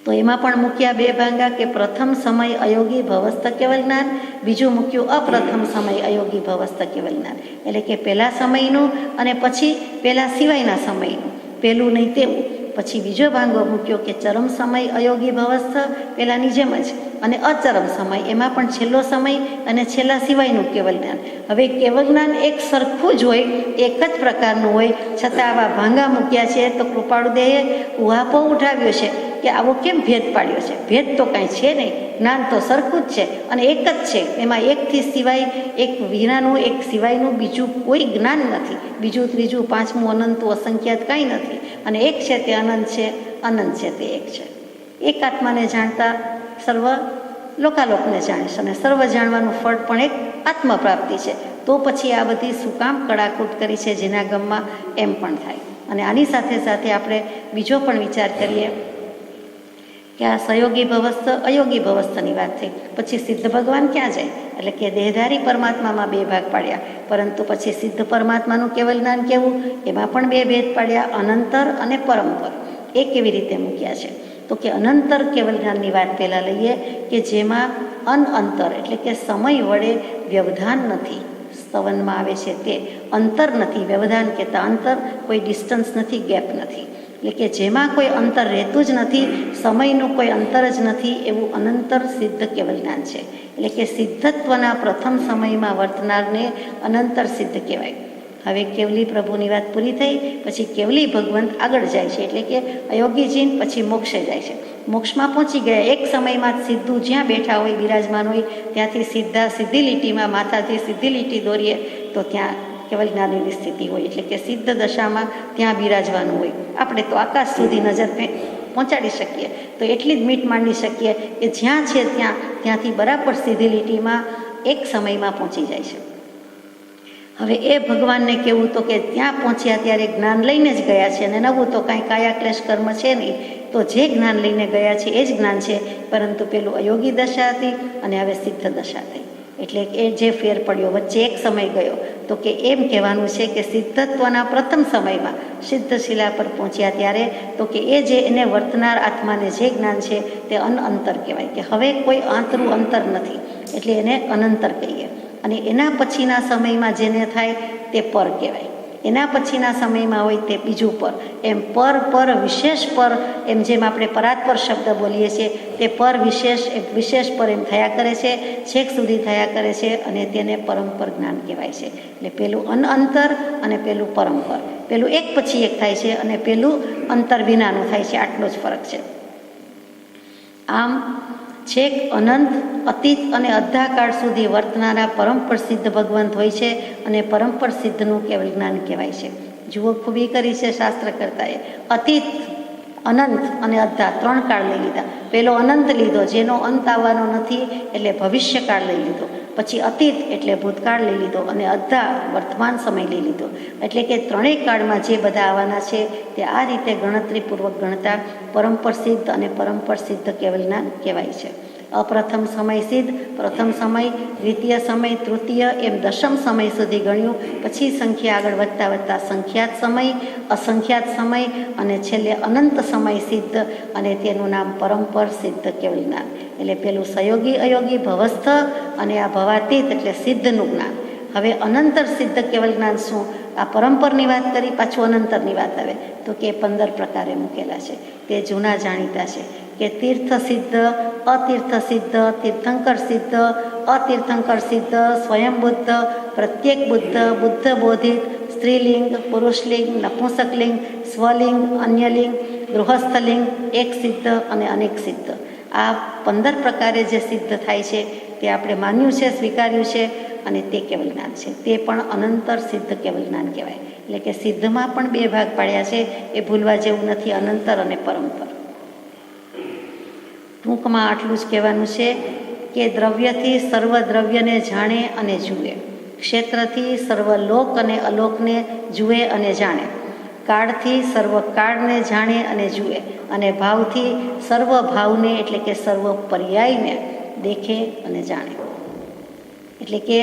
તો એમાં પણ મૂક્યા બે ભાંગા કે પ્રથમ સમય અયોગી ભવસ્થ કેવલ જ્ઞાન, બીજું મૂક્યું અપ્રથમ સમય અયોગી ભવસ્થ કેવલ જ્ઞાન. એટલે કે પહેલા સમયનું અને પછી પહેલા સિવાયના સમયનું, પહેલું નહીં તેવું. પછી બીજો ભાંગો મૂક્યો કે ચરમ સમય અયોગી ભવસ્થ, પહેલાંની જેમ જ, અને અચરમ સમય, એમાં પણ છેલ્લો સમય અને છેલ્લા સિવાયનું કેવલ જ્ઞાન. હવે કેવલ જ્ઞાન એક સરખું જ હોય, એક જ પ્રકારનું હોય, છતાં આવા ભાંગા મૂક્યા છે. તો કૃપાળુદેવે ઉહાપો ઉઠાવ્યો છે કે આવો કેમ ભેદ પાડ્યો છે? ભેદ તો કાંઈ છે નહીં, જ્ઞાન તો સરખું જ છે અને એક જ છે. એમાં એકથી સિવાય, એક વિનાનું, એક સિવાયનું બીજું કોઈ જ્ઞાન નથી. બીજું, ત્રીજું, પાંચમું, અનંતું, અસંખ્યાત કાંઈ નથી. અને એક છે તે અનંત છે, અનંત છે તે એક છે. એક આત્માને જાણતા સર્વ લોકાલોકને જાણીશ, અને સર્વ જાણવાનું ફળ પણ એક આત્મપ્રાપ્તિ છે. તો પછી આ બધી શું કામ કડાકૂટ કરી છે જેના ગમમાં, એમ પણ થાય. અને આની સાથે સાથે આપણે બીજો પણ વિચાર કરીએ કે આ સહયોગી ભવસ્થ, અયોગી ભવસ્થની વાત થઈ. પછી સિદ્ધ ભગવાન ક્યાં જાય? એટલે કે દેહધારી પરમાત્મામાં બે ભાગ પાડ્યા, પરંતુ પછી સિદ્ધ પરમાત્માનું કેવલ જ્ઞાન કેવું, એમાં પણ બે ભેદ પાડ્યા, અનંતર અને પરંપર. એ કેવી રીતે મૂક્યા છે? તો કે અનંતર કેવલ જ્ઞાનની વાત પહેલાં લઈએ કે જેમાં અનઅંતર એટલે કે સમય વડે વ્યવધાન નથી. સ્તવનમાં આવે છે તે અંતર નથી. વ્યવધાન કહેતા અંતર, કોઈ ડિસ્ટન્સ નથી, ગેપ નથી. એટલે કે જેમાં કોઈ અંતર રહેતું જ નથી, સમયનું કોઈ અંતર જ નથી, એવું અનંતર સિદ્ધ કેવલ જ્ઞાન છે. એટલે કે સિદ્ધત્વના પ્રથમ સમયમાં વર્તનારને અનંતર સિદ્ધ કહેવાય. હવે કેવલી પ્રભુની વાત પૂરી થઈ. પછી કેવલી ભગવંત આગળ જાય છે, એટલે કે અયોગીજીન પછી મોક્ષે જાય છે. મોક્ષમાં પહોંચી ગયા. એક સમયમાં સીધું જ્યાં બેઠા હોય, બિરાજમાન હોય, ત્યાંથી સીધી લીટીમાં, માથાથી સીધી લીટી દોરીએ તો ત્યાં કેવલ જ્ઞાનીની સ્થિતિ હોય. એટલે કે સિદ્ધ દશામાં ત્યાં બિરાજવાનું હોય. આપણે તો આકાશ સુધી નજર પહોંચાડી શકીએ, તો એટલી જ મીટ માંડી શકીએ કે જ્યાં છે ત્યાંથી બરાબર સીધી લીટીમાં એક સમયમાં પહોંચી જાય છે. હવે એ ભગવાનને કહેવું તો કે ત્યાં પહોંચ્યા ત્યારે જ્ઞાન લઈને જ ગયા છે, અને નવું તો કાંઈ કાયા ક્લેશ કર્મ છે નહીં. તો જે જ્ઞાન લઈને ગયા છે એ જ જ્ઞાન છે, પરંતુ પેલું અયોગી દશા હતી અને હવે સિદ્ધ દશા થઈ. એટલે એ જે ફેર પડ્યો, વચ્ચે એક સમય ગયો, તો કે એમ કહેવાનું છે કે સિદ્ધત્વના પ્રથમ સમયમાં સિદ્ધ શિલા પર પહોંચ્યા ત્યારે, તો કે એ જે એને વર્તનાર આત્માને જે જ્ઞાન છે તે અનઅંતર કહેવાય. કે હવે કોઈ આંતરું અંતર નથી, એટલે એને અનંતર કહીએ. અને એના પછીના સમયમાં જેને થાય તે પર કહેવાય. એના પછીના સમયમાં હોય તે બીજું પર. એમ પર વિશેષ પર, એમ જેમ આપણે પરાત્પર શબ્દ બોલીએ છીએ, તે પર વિશેષ પર એમ થયા કરે છે, છેક સુધી થયા કરે છે, અને તેને પરંપર જ્ઞાન કહેવાય છે. એટલે પેલું અનઅંતર અને પેલું પરંપર. પેલું એક પછી એક થાય છે અને પેલું અંતર વિનાનું થાય છે. આટલો જ ફરક છે. આમ છેક અનંત, અતીત અને અર્ધાકાળ સુધી વર્તનારા પરંપર સિદ્ધ ભગવંત હોય છે, અને પરંપર સિદ્ધનું કેવલ જ્ઞાન કહેવાય છે. જુઓ, ખૂબી કરી છે શાસ્ત્ર કરતાએ. અતીત અનંત અને અદ્ધા 3 કાળ લઈ લીધા. પેલો અનંત લીધો, જેનો અંત આવવાનો નથી, એટલે ભવિષ્યકાળ લઈ લીધો. પછી અતીત એટલે ભૂતકાળ લઈ લીધો, અને અદ્ધા વર્તમાન સમય લઈ લીધો. એટલે કે 3 કાળમાં જે બધા આવવાના છે તે આ રીતે ગણતરીપૂર્વક ગણતા પરંપર સિદ્ધ અને પરંપર સિદ્ધ કેવલ જ્ઞાન કહેવાય છે. અપ્રથમ સમય સિદ્ધ, પ્રથમ સમય, દ્વિતીય સમય, તૃતીય, એમ દશમ સમય સુધી ગણ્યું. પછી સંખ્યા આગળ વધતા વધતા સંખ્યાત સમય, અસંખ્યાત સમય અને છેલ્લે અનંત સમય સિદ્ધ, અને તેનું નામ પરંપર સિદ્ધ કેવલ જ્ઞાન. એટલે પેલું સયોગી અયોગી ભવસ્થ અને આ ભવાતીત એટલે સિદ્ધનું જ્ઞાન. હવે અનંતર સિદ્ધ કેવલ જ્ઞાન શું? આ પરંપરની વાત કરી, પાછું અનંતરની વાત આવે તો કે 15 પ્રકારે મૂકેલા છે. તે જૂના જાણીતા છે કે તીર્થ સિદ્ધ, અતીર્થ સિદ્ધ, તીર્થંકર સિદ્ધ, અતીર્થંકર સિદ્ધ, સ્વયં બુદ્ધ, પ્રત્યેક બુદ્ધ, બુદ્ધ બોધિત, સ્ત્રીલિંગ, પુરુષલિંગ, નપુંસકલિંગ, સ્વલિંગ, અન્યલિંગ, ગૃહસ્થલિંગ, એક સિદ્ધ અને અનેક સિદ્ધ. આ 15 પ્રકારે જે સિદ્ધ થાય છે તે આપણે માન્યું છે, સ્વીકાર્યું છે, અને તે કેવલ જ્ઞાન છે. તે પણ અનંતર સિદ્ધ કેવલ જ્ઞાન કહેવાય. એટલે કે સિદ્ધમાં પણ 2 ભાગ પાડ્યા છે, એ ભૂલવા જેવું નથી, અનંતર અને પરંપર. ટૂંકમાં આટલું જ કહેવાનું છે કે દ્રવ્યથી સર્વ દ્રવ્યને જાણે અને જુએ, ક્ષેત્રથી સર્વ લોક અને અલોકને જુએ અને જાણે, કાળથી સર્વ કાળને જાણે અને જુએ, અને ભાવથી સર્વ ભાવને એટલે કે સર્વ પર્યાયને દેખે અને જાણે. એટલે કે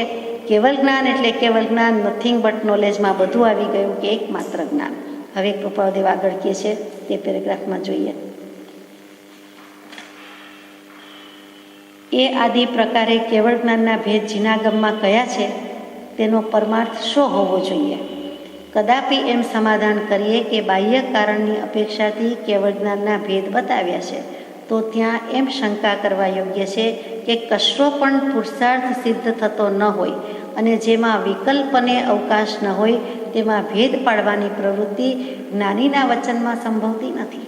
કેવલ જ્ઞાન એટલે કેવલ જ્ઞાન, નથિંગ બટ નોલેજમાં બધું આવી ગયું કે એકમાત્ર જ્ઞાન. હવે કૃપાળદેવ આગળ કહે છે તે પેરેગ્રાફમાં જોઈએ. એ આદિ પ્રકારે કેવળ જ્ઞાનના ભેદ જીનાગમમાં કયા છે તેનો પરમાર્થ શો હોવો જોઈએ? કદાપી એમ સમાધાન કરીએ કે બાહ્ય કારણની અપેક્ષાથી કેવળ જ્ઞાનના ભેદ બતાવ્યા છે, તો ત્યાં એમ શંકા કરવા યોગ્ય છે કે કશો પણ પુરુષાર્થ સિદ્ધ થતો ન હોય અને જેમાં વિકલ્પને અવકાશ ન હોય તેમાં ભેદ પાડવાની પ્રવૃત્તિ જ્ઞાનીના વચનમાં સંભવતી નથી.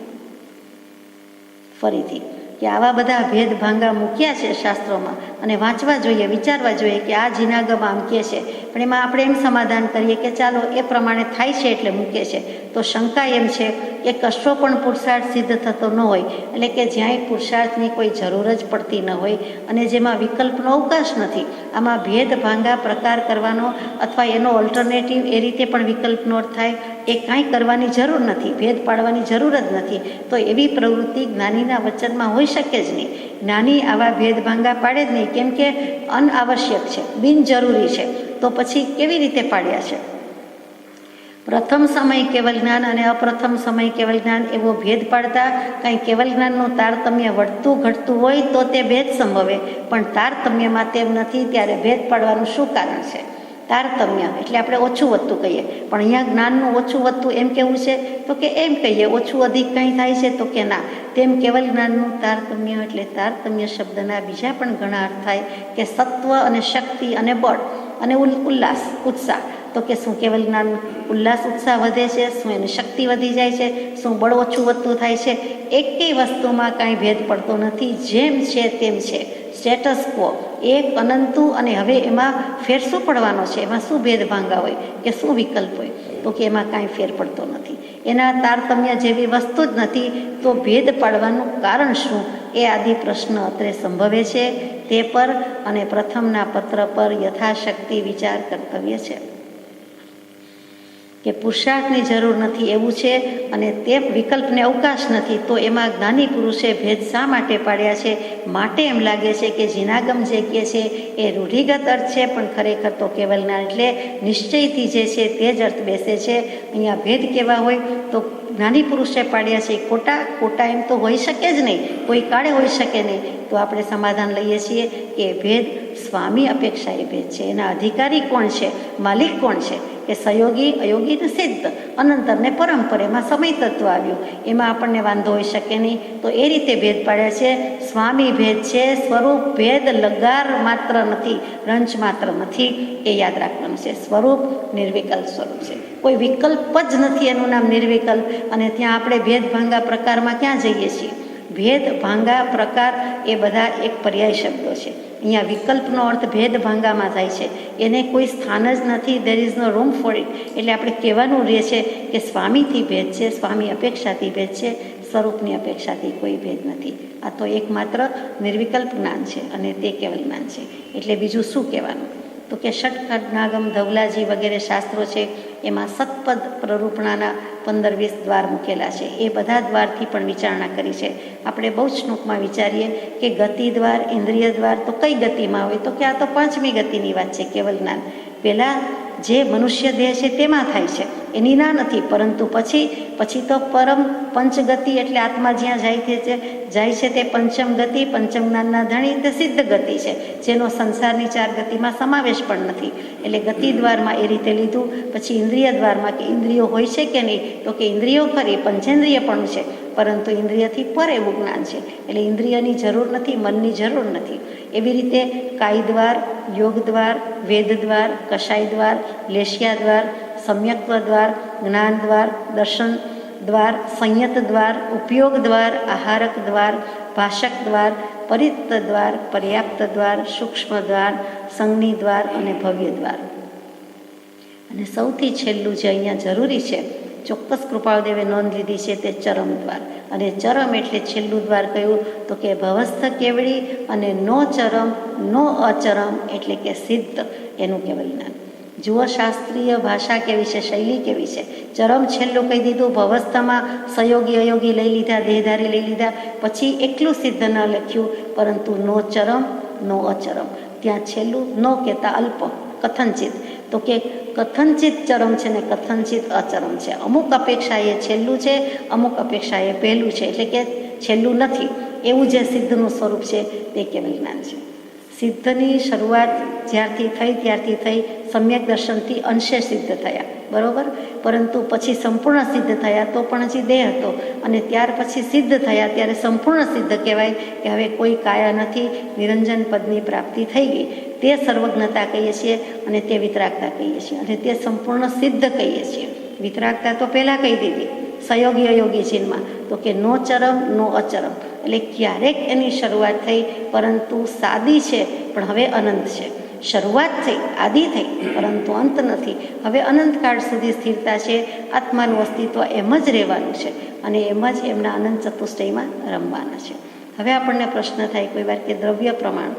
ફરીથી કે આવા બધા ભેદ ભાંગા મૂક્યા છે શાસ્ત્રોમાં, અને વાંચવા જોઈએ, વિચારવા જોઈએ કે આ જીનાગમ આમ કહે છે, પણ એમાં આપણે એમ સમાધાન કરીએ કે ચાલો એ પ્રમાણે થાય છે એટલે મૂકે છે. તો શંકા એમ છે કે કશો પણ પુરુષાર્થ સિદ્ધ થતો ન હોય, એટલે કે જ્યાંય પુરુષાર્થની કોઈ જરૂર જ પડતી ન હોય અને જેમાં વિકલ્પનો અવકાશ નથી, આમાં ભેદ ભાંગા પ્રકાર કરવાનો અથવા એનો ઓલ્ટરનેટિવ એ રીતે પણ વિકલ્પનો અર્થ થાય, એ કાંઈ કરવાની જરૂર નથી, ભેદ પાડવાની જરૂર જ નથી. તો એવી પ્રવૃત્તિ જ્ઞાનીના વચનમાં હોઈ શકે જ નહીં. જ્ઞાની આવા ભેદ ભાંગા પાડે જ નહીં, કેમ કે અનઆવશ્યક છે, બિનજરૂરી છે. તો પછી કેવી રીતે પાડ્યા છે? પ્રથમ સમય કેવલ જ્ઞાન અને અપ્રથમ સમય કેવલ જ્ઞાન એવો ભેદ પાડતા કાંઈ કેવલ જ્ઞાનનું તારતમ્ય વધતું ઘટતું હોય તો તે ભેદ સંભવે, પણ તારતમ્યમાં તેમ નથી, ત્યારે ભેદ પાડવાનું શું કારણ છે? તારતમ્ય એટલે આપણે ઓછું વધતું કહીએ, પણ અહીંયા જ્ઞાનનું ઓછું વધતું એમ કેવું છે તો કે એમ કહીએ ઓછું અધિક કંઈ થાય છે તો કે ના. તેમ કેવલ જ્ઞાનનું તારતમ્ય એટલે તારતમ્ય શબ્દના બીજા પણ ઘણા અર્થ થાય કે સત્વ અને શક્તિ અને બળ અને ઉલ્લાસ ઉત્સાહ. તો કે શું કેવલ જ્ઞાન ઉલ્લાસ ઉત્સાહ વધે છે? શું એની શક્તિ વધી જાય છે? શું બળ ઓછું વધતું થાય છે? એકેય વસ્તુમાં કાંઈ ભેદ પડતો નથી, જેમ છે તેમ છે, સ્ટેટસ ક્વો, એક અનંતું. અને હવે એમાં ફેર શું પડવાનો છે? એમાં શું ભેદ ભાંગા હોય કે શું વિકલ્પ હોય? તો કે એમાં કાંઈ ફેર પડતો નથી, એના તારતમ્ય જેવી વસ્તુ જ નથી. તો ભેદ પાડવાનું કારણ શું? એ આદિ પ્રશ્ન અત્રે સંભવે છે. તે પર અને પ્રથમના પત્ર પર યથાશક્તિ વિચાર કર્તવ્ય છે. કે પુરુષાર્થની જરૂર નથી એવું છે અને તે વિકલ્પને અવકાશ નથી, તો એમાં જ્ઞાની પુરુષે ભેદ શા માટે પાડ્યા છે? માટે એમ લાગે છે કે જીનાગમ જે કહે છે એ રૂઢિગત અર્થ છે, પણ ખરેખર તો કેવલ જ્ઞાન એટલે નિશ્ચયથી જે છે તે જ અર્થ બેસે છે. અહીંયા ભેદ કેવા હોય તો જ્ઞાની પુરુષે પાડ્યા છે ખોટા એમ તો હોઈ શકે જ નહીં, કોઈ કાળે હોઈ શકે નહીં. તો આપણે સમાધાન લઈએ છીએ કે ભેદ સ્વામી અપેક્ષા એ ભેદ છે. એના અધિકારી કોણ છે? માલિક કોણ છે? કે સયોગી અયોગી ને સિદ્ધ, અનંતર ને પરંપર, એમાં સમય તત્વ આવ્યું, એમાં આપણને વાંધો હોઈ શકે નહીં. તો એ રીતે ભેદ પાડ્યા છે. સ્વામી ભેદ છે, સ્વરૂપ ભેદ લગાર માત્ર નથી, રંચ માત્ર નથી, એ યાદ રાખવાનું છે. સ્વરૂપ નિર્વિકલ્પ સ્વરૂપ છે, કોઈ વિકલ્પ જ નથી, એનું નામ નિર્વિકલ્પ. અને ત્યાં આપણે ભેદ ભાંગા પ્રકારમાં ક્યાં જઈએ છીએ? ભેદ ભાંગા પ્રકાર એ બધા એક પર્યાય શબ્દો છે. અહીંયા વિકલ્પનો અર્થ ભેદ ભાંગામાં થાય છે, એને કોઈ સ્થાન જ નથી, there is no room for it. એટલે આપણે કહેવાનું રહે છે કે સ્વામીથી ભેદ છે, સ્વામી અપેક્ષાથી ભેદ છે, સ્વરૂપની અપેક્ષાથી કોઈ ભેદ નથી. આ તો એકમાત્ર નિર્વિકલ્પ જ્ઞાન છે અને તે કેવલ જ્ઞાન છે. એટલે બીજું શું કહેવાનું? તો કે ષટખંડાગમ, ધવલાજી વગેરે શાસ્ત્રો છે, એમાં સતપદ પ્રરૂપણાના 15-20 દ્વાર મૂકેલા છે. એ બધા દ્વારથી પણ વિચારણા કરી છે. આપણે બહુ જ ટૂંકમાં વિચારીએ કે ગતિ દ્વાર, ઇન્દ્રિય દ્વાર તો કઈ ગતિમાં હોય? તો કે આ તો 5મી ગતિની વાત છે. કેવલ જ્ઞાન પહેલાં જે મનુષ્ય દેહ છે તેમાં થાય છે, એની ના નથી. પરંતુ પછી તો પરમ પંચગતિ એટલે આત્મા જ્યાં જાય છે તે પંચમ ગતિ, પંચમ જ્ઞાનના ધણી, તે સિદ્ધ ગતિ છે, જેનો સંસારની 4 ગતિમાં સમાવેશ પણ નથી. એટલે ગતિ દ્વારમાં એ રીતે લીધું. પછી ઇન્દ્રિય દ્વારમાં કે ઇન્દ્રિયો હોય છે કે નહીં? તો કે ઇન્દ્રિયો ખરી, પંચેન્દ્રિય પણ છે, પરંતુ ઇન્દ્રિયથી પર એવું જ્ઞાન છે. એટલે ઇન્દ્રિયની જરૂર નથી, મનની જરૂર નથી. એવી રીતે કાય દ્વાર, યોગ દ્વાર, વેદ દ્વાર, કષાય દ્વાર, લેશિયા દ્વાર, સમ્યક્ત્વ દ્વાર, જ્ઞાન દ્વાર, દર્શન દ્વાર, સંયત દ્વાર, ઉપયોગ દ્વાર, આહારક દ્વાર, ભાષક દ્વાર, પરિત્ત દ્વાર, પર્યાપ્ત દ્વાર, સૂક્ષ્મ દ્વાર, સંજ્ઞી દ્વાર અને ભવ્ય દ્વાર. અને સૌથી છેલ્લું જે અહીંયા જરૂરી છે, ચોક્કસ કૃપાળદેવે નોંધ લીધી છે, તે ચરમ દ્વાર. અને ચરમ એટલે છેલ્લું દ્વાર કયું? તો કે ભવસ્થ કેવળી અને નો ચરમ નો અચરમ એટલે કે સિદ્ધ, એનું કેવલ જ્ઞાન. જુઓ શાસ્ત્રીય ભાષા કેવી છે, શૈલી કેવી છે. ચરમ છેલ્લું કહી દીધું, ભવસ્થમાં સહયોગી અયોગી લઈ લીધા, દેહધારી લઈ લીધા, પછી એકલું સિદ્ધ ન લખ્યું, પરંતુ નો ચરમ નો અચરમ. ત્યાં છેલ્લું ન કહેતા અલ્પ, કથનચિત. તો કે કથનચિત ચરમ છે ને કથનચિત અચરમ છે. અમુક અપેક્ષા એ છેલ્લું છે, અમુક અપેક્ષા એ પહેલું છે, એટલે કે છેલ્લું નથી. એવું જે સિદ્ધનું સ્વરૂપ છે તે કેવલ જ્ઞાન છે. સિદ્ધની શરૂઆત જ્યારથી થઈ ત્યારથી થઈ સમ્યક દર્શનથી અંશે સિદ્ધ થયા, બરાબર. પરંતુ પછી સંપૂર્ણ સિદ્ધ થયા તો પણ હજી દેહ હતો, અને ત્યાર પછી સિદ્ધ થયા ત્યારે સંપૂર્ણ સિદ્ધ કહેવાય કે હવે કોઈ કાયા નથી, નિરંજન પદની પ્રાપ્તિ થઈ ગઈ. તે સર્વજ્ઞતા કહીએ છીએ અને તે વિતરાગતા કહીએ છીએ, અને તે સંપૂર્ણ સિદ્ધ કહીએ છીએ. વિતરાગતા તો પહેલાં કહી દીધી સહયોગી અયોગી ચિહ્નમાં, તો કે નો ચરમ નો અચરમ. એટલે ક્યારેક એની શરૂઆત થઈ, પરંતુ સાદી છે પણ હવે અનંત છે. શરૂઆત થઈ, આદિ થઈ, પરંતુ અંત નથી. હવે અનંતકાળ સુધી સ્થિરતા છે. આત્માનું અસ્તિત્વ એમ જ રહેવાનું છે અને એમ જ એમના અનંત ચતુષ્ટયમાં રમવાના છે. હવે આપણને પ્રશ્ન થાય કોઈ વાર કે દ્રવ્ય પ્રમાણ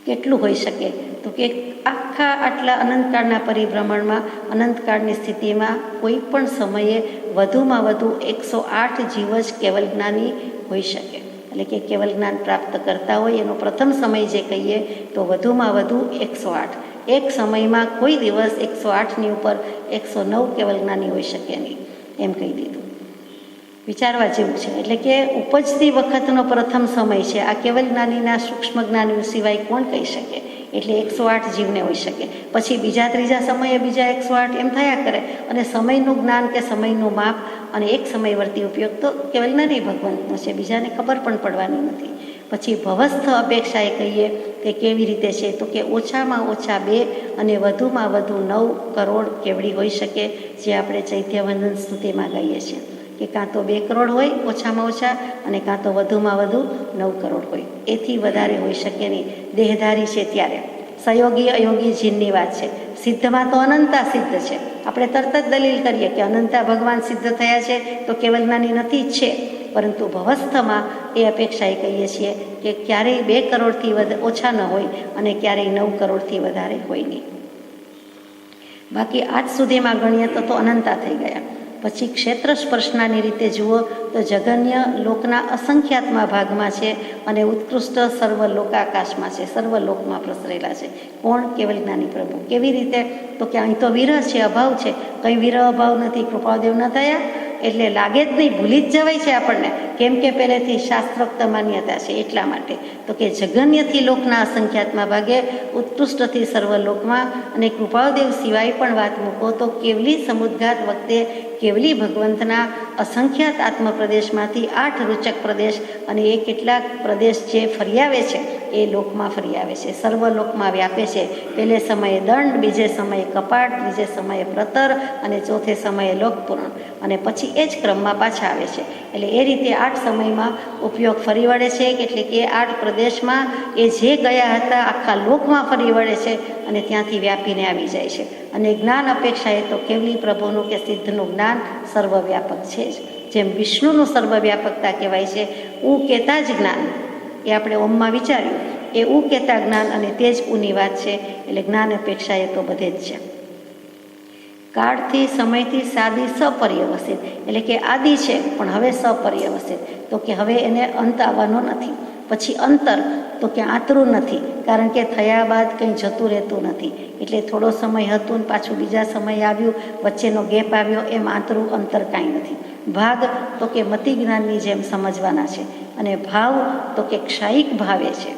કેટલું હોઈ શકે? તો કે આખા આટલા અનંતકાળના પરિભ્રમણમાં, અનંતકાળની સ્થિતિમાં કોઈ પણ સમયે વધુમાં વધુ 108 જીવ જ કેવલ જ્ઞાની હોઈ શકે. એટલે કે કેવલ જ્ઞાન પ્રાપ્ત કરતા હોય એનો પ્રથમ સમય જે કહીએ તો વધુમાં વધુ 108. એક સમયમાં કોઈ દિવસ 108ની ઉપર 109 કેવલ જ્ઞાની હોઈ શકે નહીં, એમ કહી દીધું. વિચારવા જેવું છે. એટલે કે ઉપજતી વખતનો પ્રથમ સમય છે. આ કેવલ જ્ઞાનીના સૂક્ષ્મ જ્ઞાનીઓ સિવાય કોણ કહી શકે? એટલે 108 જીવને હોઈ શકે. પછી બીજા ત્રીજા સમયે બીજા 108 એમ થયા કરે, અને સમયનું જ્ઞાન કે સમયનું માપ અને એક સમયવર્તી ઉપયોગ તો કેવલ જ્ઞાની ભગવંતનો છે, બીજાને ખબર પણ પડવાની નથી. પછી ભવસ્થ અપેક્ષાએ કહીએ કે કેવી રીતે છે? તો કે ઓછામાં ઓછા 2 અને વધુમાં વધુ 9 કરોડ કેવડી હોઈ શકે, જે આપણે ચૈત્યવંદન સ્તુતિમાં કહીએ છીએ કે કાં તો 2 કરોડ હોય ઓછામાં ઓછા, અને કાં તો વધુમાં વધુ 9 કરોડ હોય. એથી વધારે હોઈ શકે નહીં. દેહધારી છે ત્યારે સહયોગી અયોગી જીનની વાત છે. સિદ્ધમાં તો અનંતા સિદ્ધ છે. આપણે તરત જ દલીલ કરીએ કે અનંતા ભગવાન સિદ્ધ થયા છે તો કેવલ જ્ઞાની નથી જ છે. પરંતુ ભવસ્થમાં એ અપેક્ષાએ કહીએ છીએ કે ક્યારેય 2 કરોડથી ઓછા ન હોય અને ક્યારેય 9 કરોડથી વધારે હોય નહીં. બાકી આજ સુધીમાં ગણીએ તો અનંતા થઈ ગયા. પછી ક્ષેત્ર સ્પર્શનાની રીતે જુઓ તો જગન્ય લોકના અસંખ્યાત્મા ભાગમાં છે અને ઉત્કૃષ્ટ સર્વ લોકાકાશમાં છે, સર્વ લોકમાં પ્રસરેલા છે. કોણ? કેવલ જ્ઞાની પ્રભુ. કેવી રીતે? તો કે અહીં તો વિરહ છે, અભાવ છે. કંઈ વિરહ અભાવ નથી. કૃપાદેવ ન થયા એટલે લાગે જ નહીં, ભૂલી જ જવાય છે આપણને, કેમ કે પહેલેથી શાસ્ત્રોક્ત માન્યતા છે એટલા માટે. તો કે જગન્યથી લોકના અસંખ્યાત્મા ભાગે, ઉત્કૃષ્ટથી સર્વલોકમાં, અને કૃપાદેવ સિવાય પણ વાત મૂકો તો કેવલી સમુદ્ઘાત વખતે કેવલી ભગવંતના અસંખ્યાત આત્મપ્રદેશમાંથી 8 રૂચક પ્રદેશ અને એ કેટલાક પ્રદેશ જે ફરી આવે છે એ લોકમાં ફરી આવે છે, સર્વલોકમાં વ્યાપે છે. પહેલે સમયે દંડ, બીજે સમયે કપાટ, ત્રીજે સમયે પ્રતર અને ચોથે સમયે લોકપૂર્ણ, અને પછી એ જ ક્રમમાં પાછા આવે છે. એટલે એ રીતે 8 સમયમાં ઉપયોગ ફરી વળે છે. એટલે કે 8 પ્રદેશમાં એ જે ગયા હતા આખા લોકમાં ફરી વળે છે અને ત્યાંથી વ્યાપીને આવી જાય છે. અને જ્ઞાન અપેક્ષાએ તો કેવલી પ્રભુનું કે સિદ્ધનું જ્ઞાન સર્વવ્યાપક છે જ. જેમ વિષ્ણુનું સર્વવ્યાપકતા કહેવાય છે, ઉ કહેતા જ જ્ઞાન, એ આપણે ઓમમાં વિચાર્યું, એ ઉ કહેતા જ્ઞાન અને તે જ ઉની વાત છે. એટલે જ્ઞાન અપેક્ષા એ તો બધે જ છે. કાળથી સમયથી સાદી સપર્યવસિત, એટલે કે આદિ છે પણ હવે સપર્યવસિત, તો કે હવે એને અંત આવવાનો નથી. પછી અંતર, તો કે આતરું નથી, કારણ કે થયા બાદ કંઈ જતું રહેતું નથી. એટલે થોડો સમય હતું ને પાછું બીજા સમય આવ્યું, વચ્ચેનો ગેપ આવ્યો, એમ આતરું અંતર કાંઈ નથી. ભાગ, તો કે મતિ જ્ઞાનની જેમ સમજવાના છે. અને ભાવ, તો કે ક્ષાયિક ભાવે છે.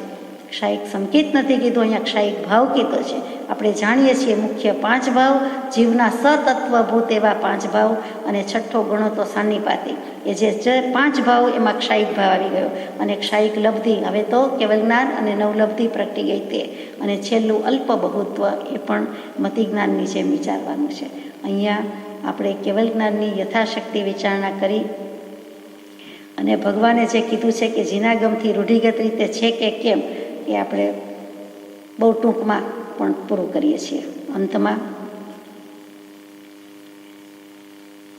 ક્ષાયિક સંકેત નથી કીધું, અહીંયા ક્ષાયિક ભાવ કીધો છે. આપણે જાણીએ છીએ મુખ્ય 5 ભાવ, જીવના સતત્વભૂત એવા 5 ભાવ, અને છઠ્ઠો ગણો તો સાનિપાતી, એ જે 5 ભાવ એમાં ક્ષાયિક ભાવ આવી ગયો. અને ક્ષાયિક લબ્ધિ, હવે તો કેવલ જ્ઞાન અને નવલબ્ધિ પ્રગટી ગઈ તે. અને છેલ્લું અલ્પ બહુત્વ, એ પણ મતિ જ્ઞાનની જેમ વિચારવાનું છે. અહીંયા આપણે કેવલ જ્ઞાનની યથાશક્તિ વિચારણા કરી અને ભગવાને જે કીધું છે કે જીનાગમથી રૂઢિગત રીતે છે કે કેમ, એ આપણે બહુ ટૂંકમાં પણ પૂરું કરીએ છીએ. અંતમાં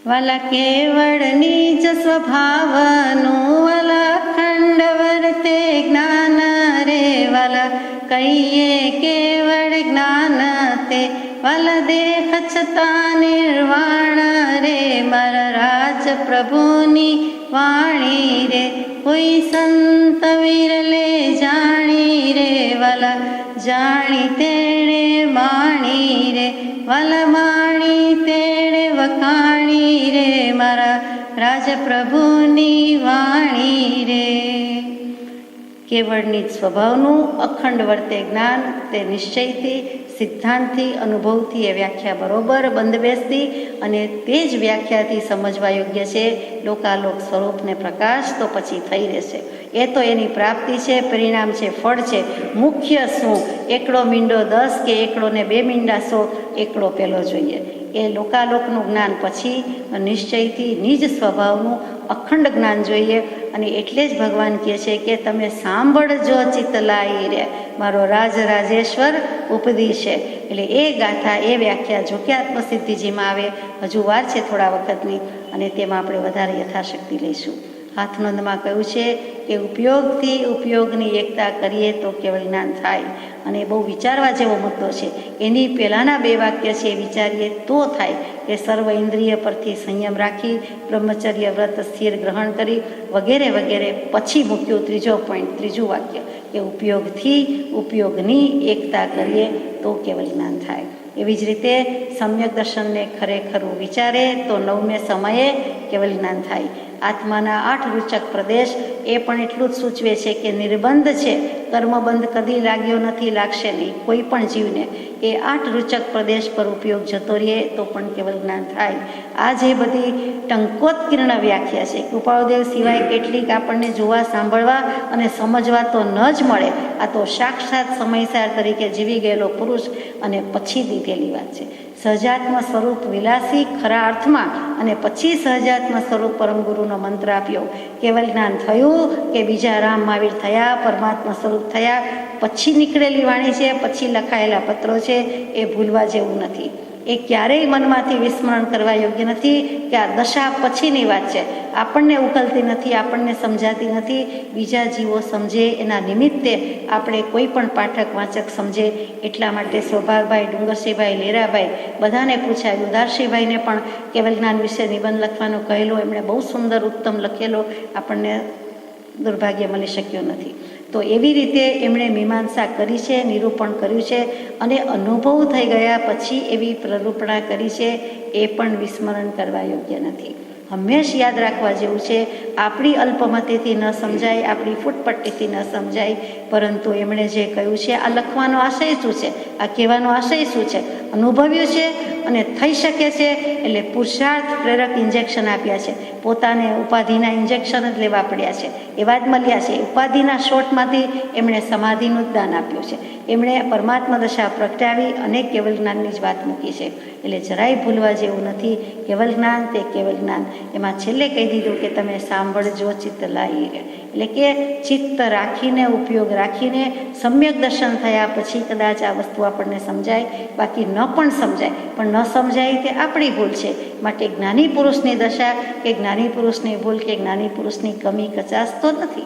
વાલા કેવળની જ સ્વભાવનું વાલા ખંડ વર્તે જ્ઞાન રે, વાલા કહીએ કેવળ જ્ઞાન તે, વાલા દેખ છતાં નિર્વાણ રે, મારા રાજ પ્રભુની વાણી રે, કોઈ સંત વિરલે જાણી રે, વાલા જાણી તેણે માણી રે, વાલા માણી તેણે વખાણી રે, મારા રાજ પ્રભુની વાણી રે. કેવળની સ્વભાવનું અખંડ વર્તે જ્ઞાન, તે નિશ્ચયથી, સિદ્ધાંતથી, અનુભવથી એ વ્યાખ્યા બરોબર બંધબેસતી, અને તે જ વ્યાખ્યાથી સમજવા યોગ્ય છે. લોકાલોક સ્વરૂપને પ્રકાશ તો પછી થઈ રહેશે, એ તો એની પ્રાપ્તિ છે, પરિણામ છે, ફળ છે. મુખ્ય શું, એકડો મીંડો 10 કે એકડો ને 2 મીંડા 100, એકડો પેલો જોઈએ. એ લોકાલોકનું જ્ઞાન પછી નિશ્ચયથી નિજ સ્વભાવનું અખંડ જ્ઞાન જોઈએ. અને એટલે જ ભગવાન કહે છે કે તમે સાંભળજો ચિત્ત લાઈ રે, મારો રાજ રાજેશ્વર ઉપદેશે. એટલે એ ગાથા, એ વ્યાખ્યા જો કે આત્મસિદ્ધિજીમાં આવે, હજુ વાર છે થોડા વખતની, અને તેમાં આપણે વધારે યથાશક્તિ લઈશું. હાથનોંધમાં કહ્યું છે કે ઉપયોગથી ઉપયોગની એકતા કરીએ તો કેવળ જ્ઞાન થાય. અને બહુ વિચારવા જેવો મુદ્દો છે. એની પહેલાંના 2 વાક્ય છે, વિચારીએ તો થાય કે સર્વ ઇન્દ્રિય પરથી સંયમ રાખી, બ્રહ્મચર્ય વ્રત સ્થિર ગ્રહણ કરી, વગેરે વગેરે. પછી મૂક્યું ત્રીજો પોઈન્ટ, ત્રીજું વાક્ય, કે ઉપયોગથી ઉપયોગની એકતા કરીએ તો કેવળ જ્ઞાન થાય. એવી જ રીતે સમ્યક દર્શનને ખરેખરું વિચારે તો 9મે સમયે કેવળ જ્ઞાન થાય. આત્માના 8 રૂચક પ્રદેશ, એ પણ એટલું જ સૂચવે છે કે નિર્બંધ છે, કર્મબંધ કદી લાગ્યો નથી, લાગશે નહીં કોઈ પણ જીવને. એ 8 રૂચક પ્રદેશ પર ઉપયોગ જતો રહે તો પણ કેવળ જ્ઞાન થાય. આ જે બધી ટંકોત્કીર્ણ વ્યાખ્યા છે, કૃપાળુદેવ સિવાય કેટલીક આપણને જોવા, સાંભળવા અને સમજવા તો ન જ મળે. આ તો સાક્ષાત સમયસાર તરીકે જીવી ગયેલો પુરુષ અને પછી દીધેલી વાત છે. સહજાત્મ સ્વરૂપ વિલાસી ખરા અર્થમાં, અને પછી સહજાત્મ સ્વરૂપ પરમગુરુનો મંત્ર આપ્યો. કેવલ જ્ઞાન થયું કે બીજા રામ મહાવીર થયા, પરમાત્મા સ્વરૂપ થયા, પછી નીકળેલી વાણી છે, પછી લખાયેલા પત્રો છે, એ ભૂલવા જેવું નથી. એ ક્યારેય મનમાંથી વિસ્મરણ કરવા યોગ્ય નથી કે આ દશા પછીની વાત છે, આપણને ઉકલતી નથી, આપણને સમજાતી નથી, બીજા જીવો સમજે એના નિમિત્તે આપણે કોઈ પણ પાઠક વાંચક સમજે. એટલા માટે સૌભાગભાઈ, ડુંગરસિંહભાઈ, લેરાભાઈ બધાને પૂછાયું. ઉદારસિંહભાઈને પણ કેવલ જ્ઞાન વિશે નિબંધ લખવાનો કહેલો, એમણે બહુ સુંદર ઉત્તમ લખેલો, આપણને દુર્ભાગ્ય મળી શક્યો નથી. તો એવી રીતે એમણે મીમાંસા કરી છે, નિરૂપણ કર્યું છે, અને અનુભવ થઈ ગયા પછી એવી પ્રરૂપણા કરી છે, એ પણ વિસ્મરણ કરવા યોગ્ય નથી. હંમેશ યાદ રાખવા જેવું છે. આપણી અલ્પમતીથી ન સમજાય, આપણી ફૂટપટ્ટીથી ન સમજાય, પરંતુ એમણે જે કહ્યું છે, આ લખવાનો આશય શું છે, આ કહેવાનો આશય શું છે, અનુભવ્યું છે અને થઈ શકે છે. એટલે પુરુષાર્થ પ્રેરક ઇન્જેક્શન આપ્યા છે, પોતાને ઉપાધિના ઇન્જેક્શન જ લેવા પડ્યા છે, એવા જ મળ્યા છે. ઉપાધિના શોટમાંથી એમણે સમાધિનું જ દાન આપ્યું છે. એમણે પરમાત્મા દશા પ્રગટાવી અને કેવલ જ્ઞાનની જ વાત મૂકી છે. એટલે જરાય ભૂલવા જેવું નથી. કેવલ જ્ઞાન તે કેવલ જ્ઞાન. એમાં છેલ્લે કહી દીધું કે તમે સાંભળજો ચિત્ત લાવી રહે, એટલે કે ચિત્ત રાખીને, ઉપયોગ રાખીને, સમ્યક દર્શન થયા પછી કદાચ આ વસ્તુ આપણને સમજાય, બાકી ન પણ સમજાય. પણ ન સમજાય તે આપણી ભૂલ છે. માટે જ્ઞાની પુરુષની દશા કે જ્ઞાની જ્ઞાની પુરુષની ભૂલ કે જ્ઞાની પુરુષની કમી કચાશ તો નથી,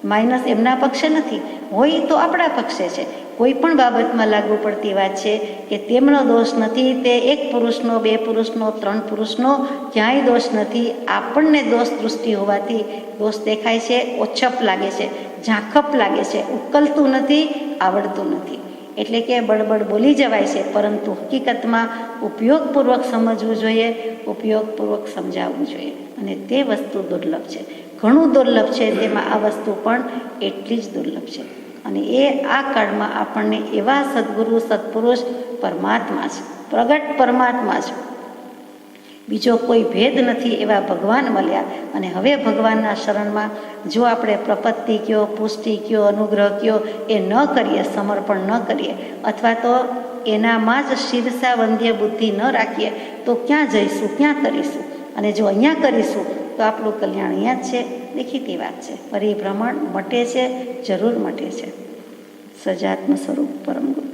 માઇનસ એમના પક્ષે નથી, હોય તો આપણા પક્ષે છે. કોઈ પણ બાબતમાં લાગુ પડતી વાત છે કે તેમનો દોષ નથી, તે એક પુરુષનો, બે પુરુષનો, ત્રણ પુરુષનો ક્યાંય દોષ નથી. આપણને દોષ દૃષ્ટિ હોવાથી દોષ દેખાય છે, ઓછપ લાગે છે, ઝાંખપ લાગે છે, ઉકલતું નથી, આવડતું નથી, એટલે કે બળબડ બોલી જવાય છે. પરંતુ હકીકતમાં ઉપયોગપૂર્વક સમજવું જોઈએ, ઉપયોગપૂર્વક સમજાવવું જોઈએ, અને તે વસ્તુ દુર્લભ છે, ઘણું દુર્લભ છે. તેમાં આ વસ્તુ પણ એટલી જ દુર્લભ છે. અને એ આ કાળમાં આપણને એવા સદગુરુ, સત્પુરુષ, પરમાત્મા છે, પ્રગટ પરમાત્મા છે, બીજો કોઈ ભેદ નથી, એવા ભગવાન મળ્યા. અને હવે ભગવાનના શરણમાં જો આપણે પ્રપત્તિ કયો, પુષ્ટિ કયો, અનુગ્રહ કયો એ ન કરીએ, સમર્પણ ન કરીએ, અથવા તો એનામાં જ શીર્ષા વંદ્ય બુદ્ધિ ન રાખીએ, તો ક્યાં જઈશું, ક્યાં કરીશું? અને જો અહીંયા કરીશું તો આપણું કલ્યાણ અહીંયા જ છે, દેખીતી વાત છે. પરિભ્રમણ મટે છે, જરૂર મટે છે. સજાત્મ સ્વરૂપ પરમ ગુરુ.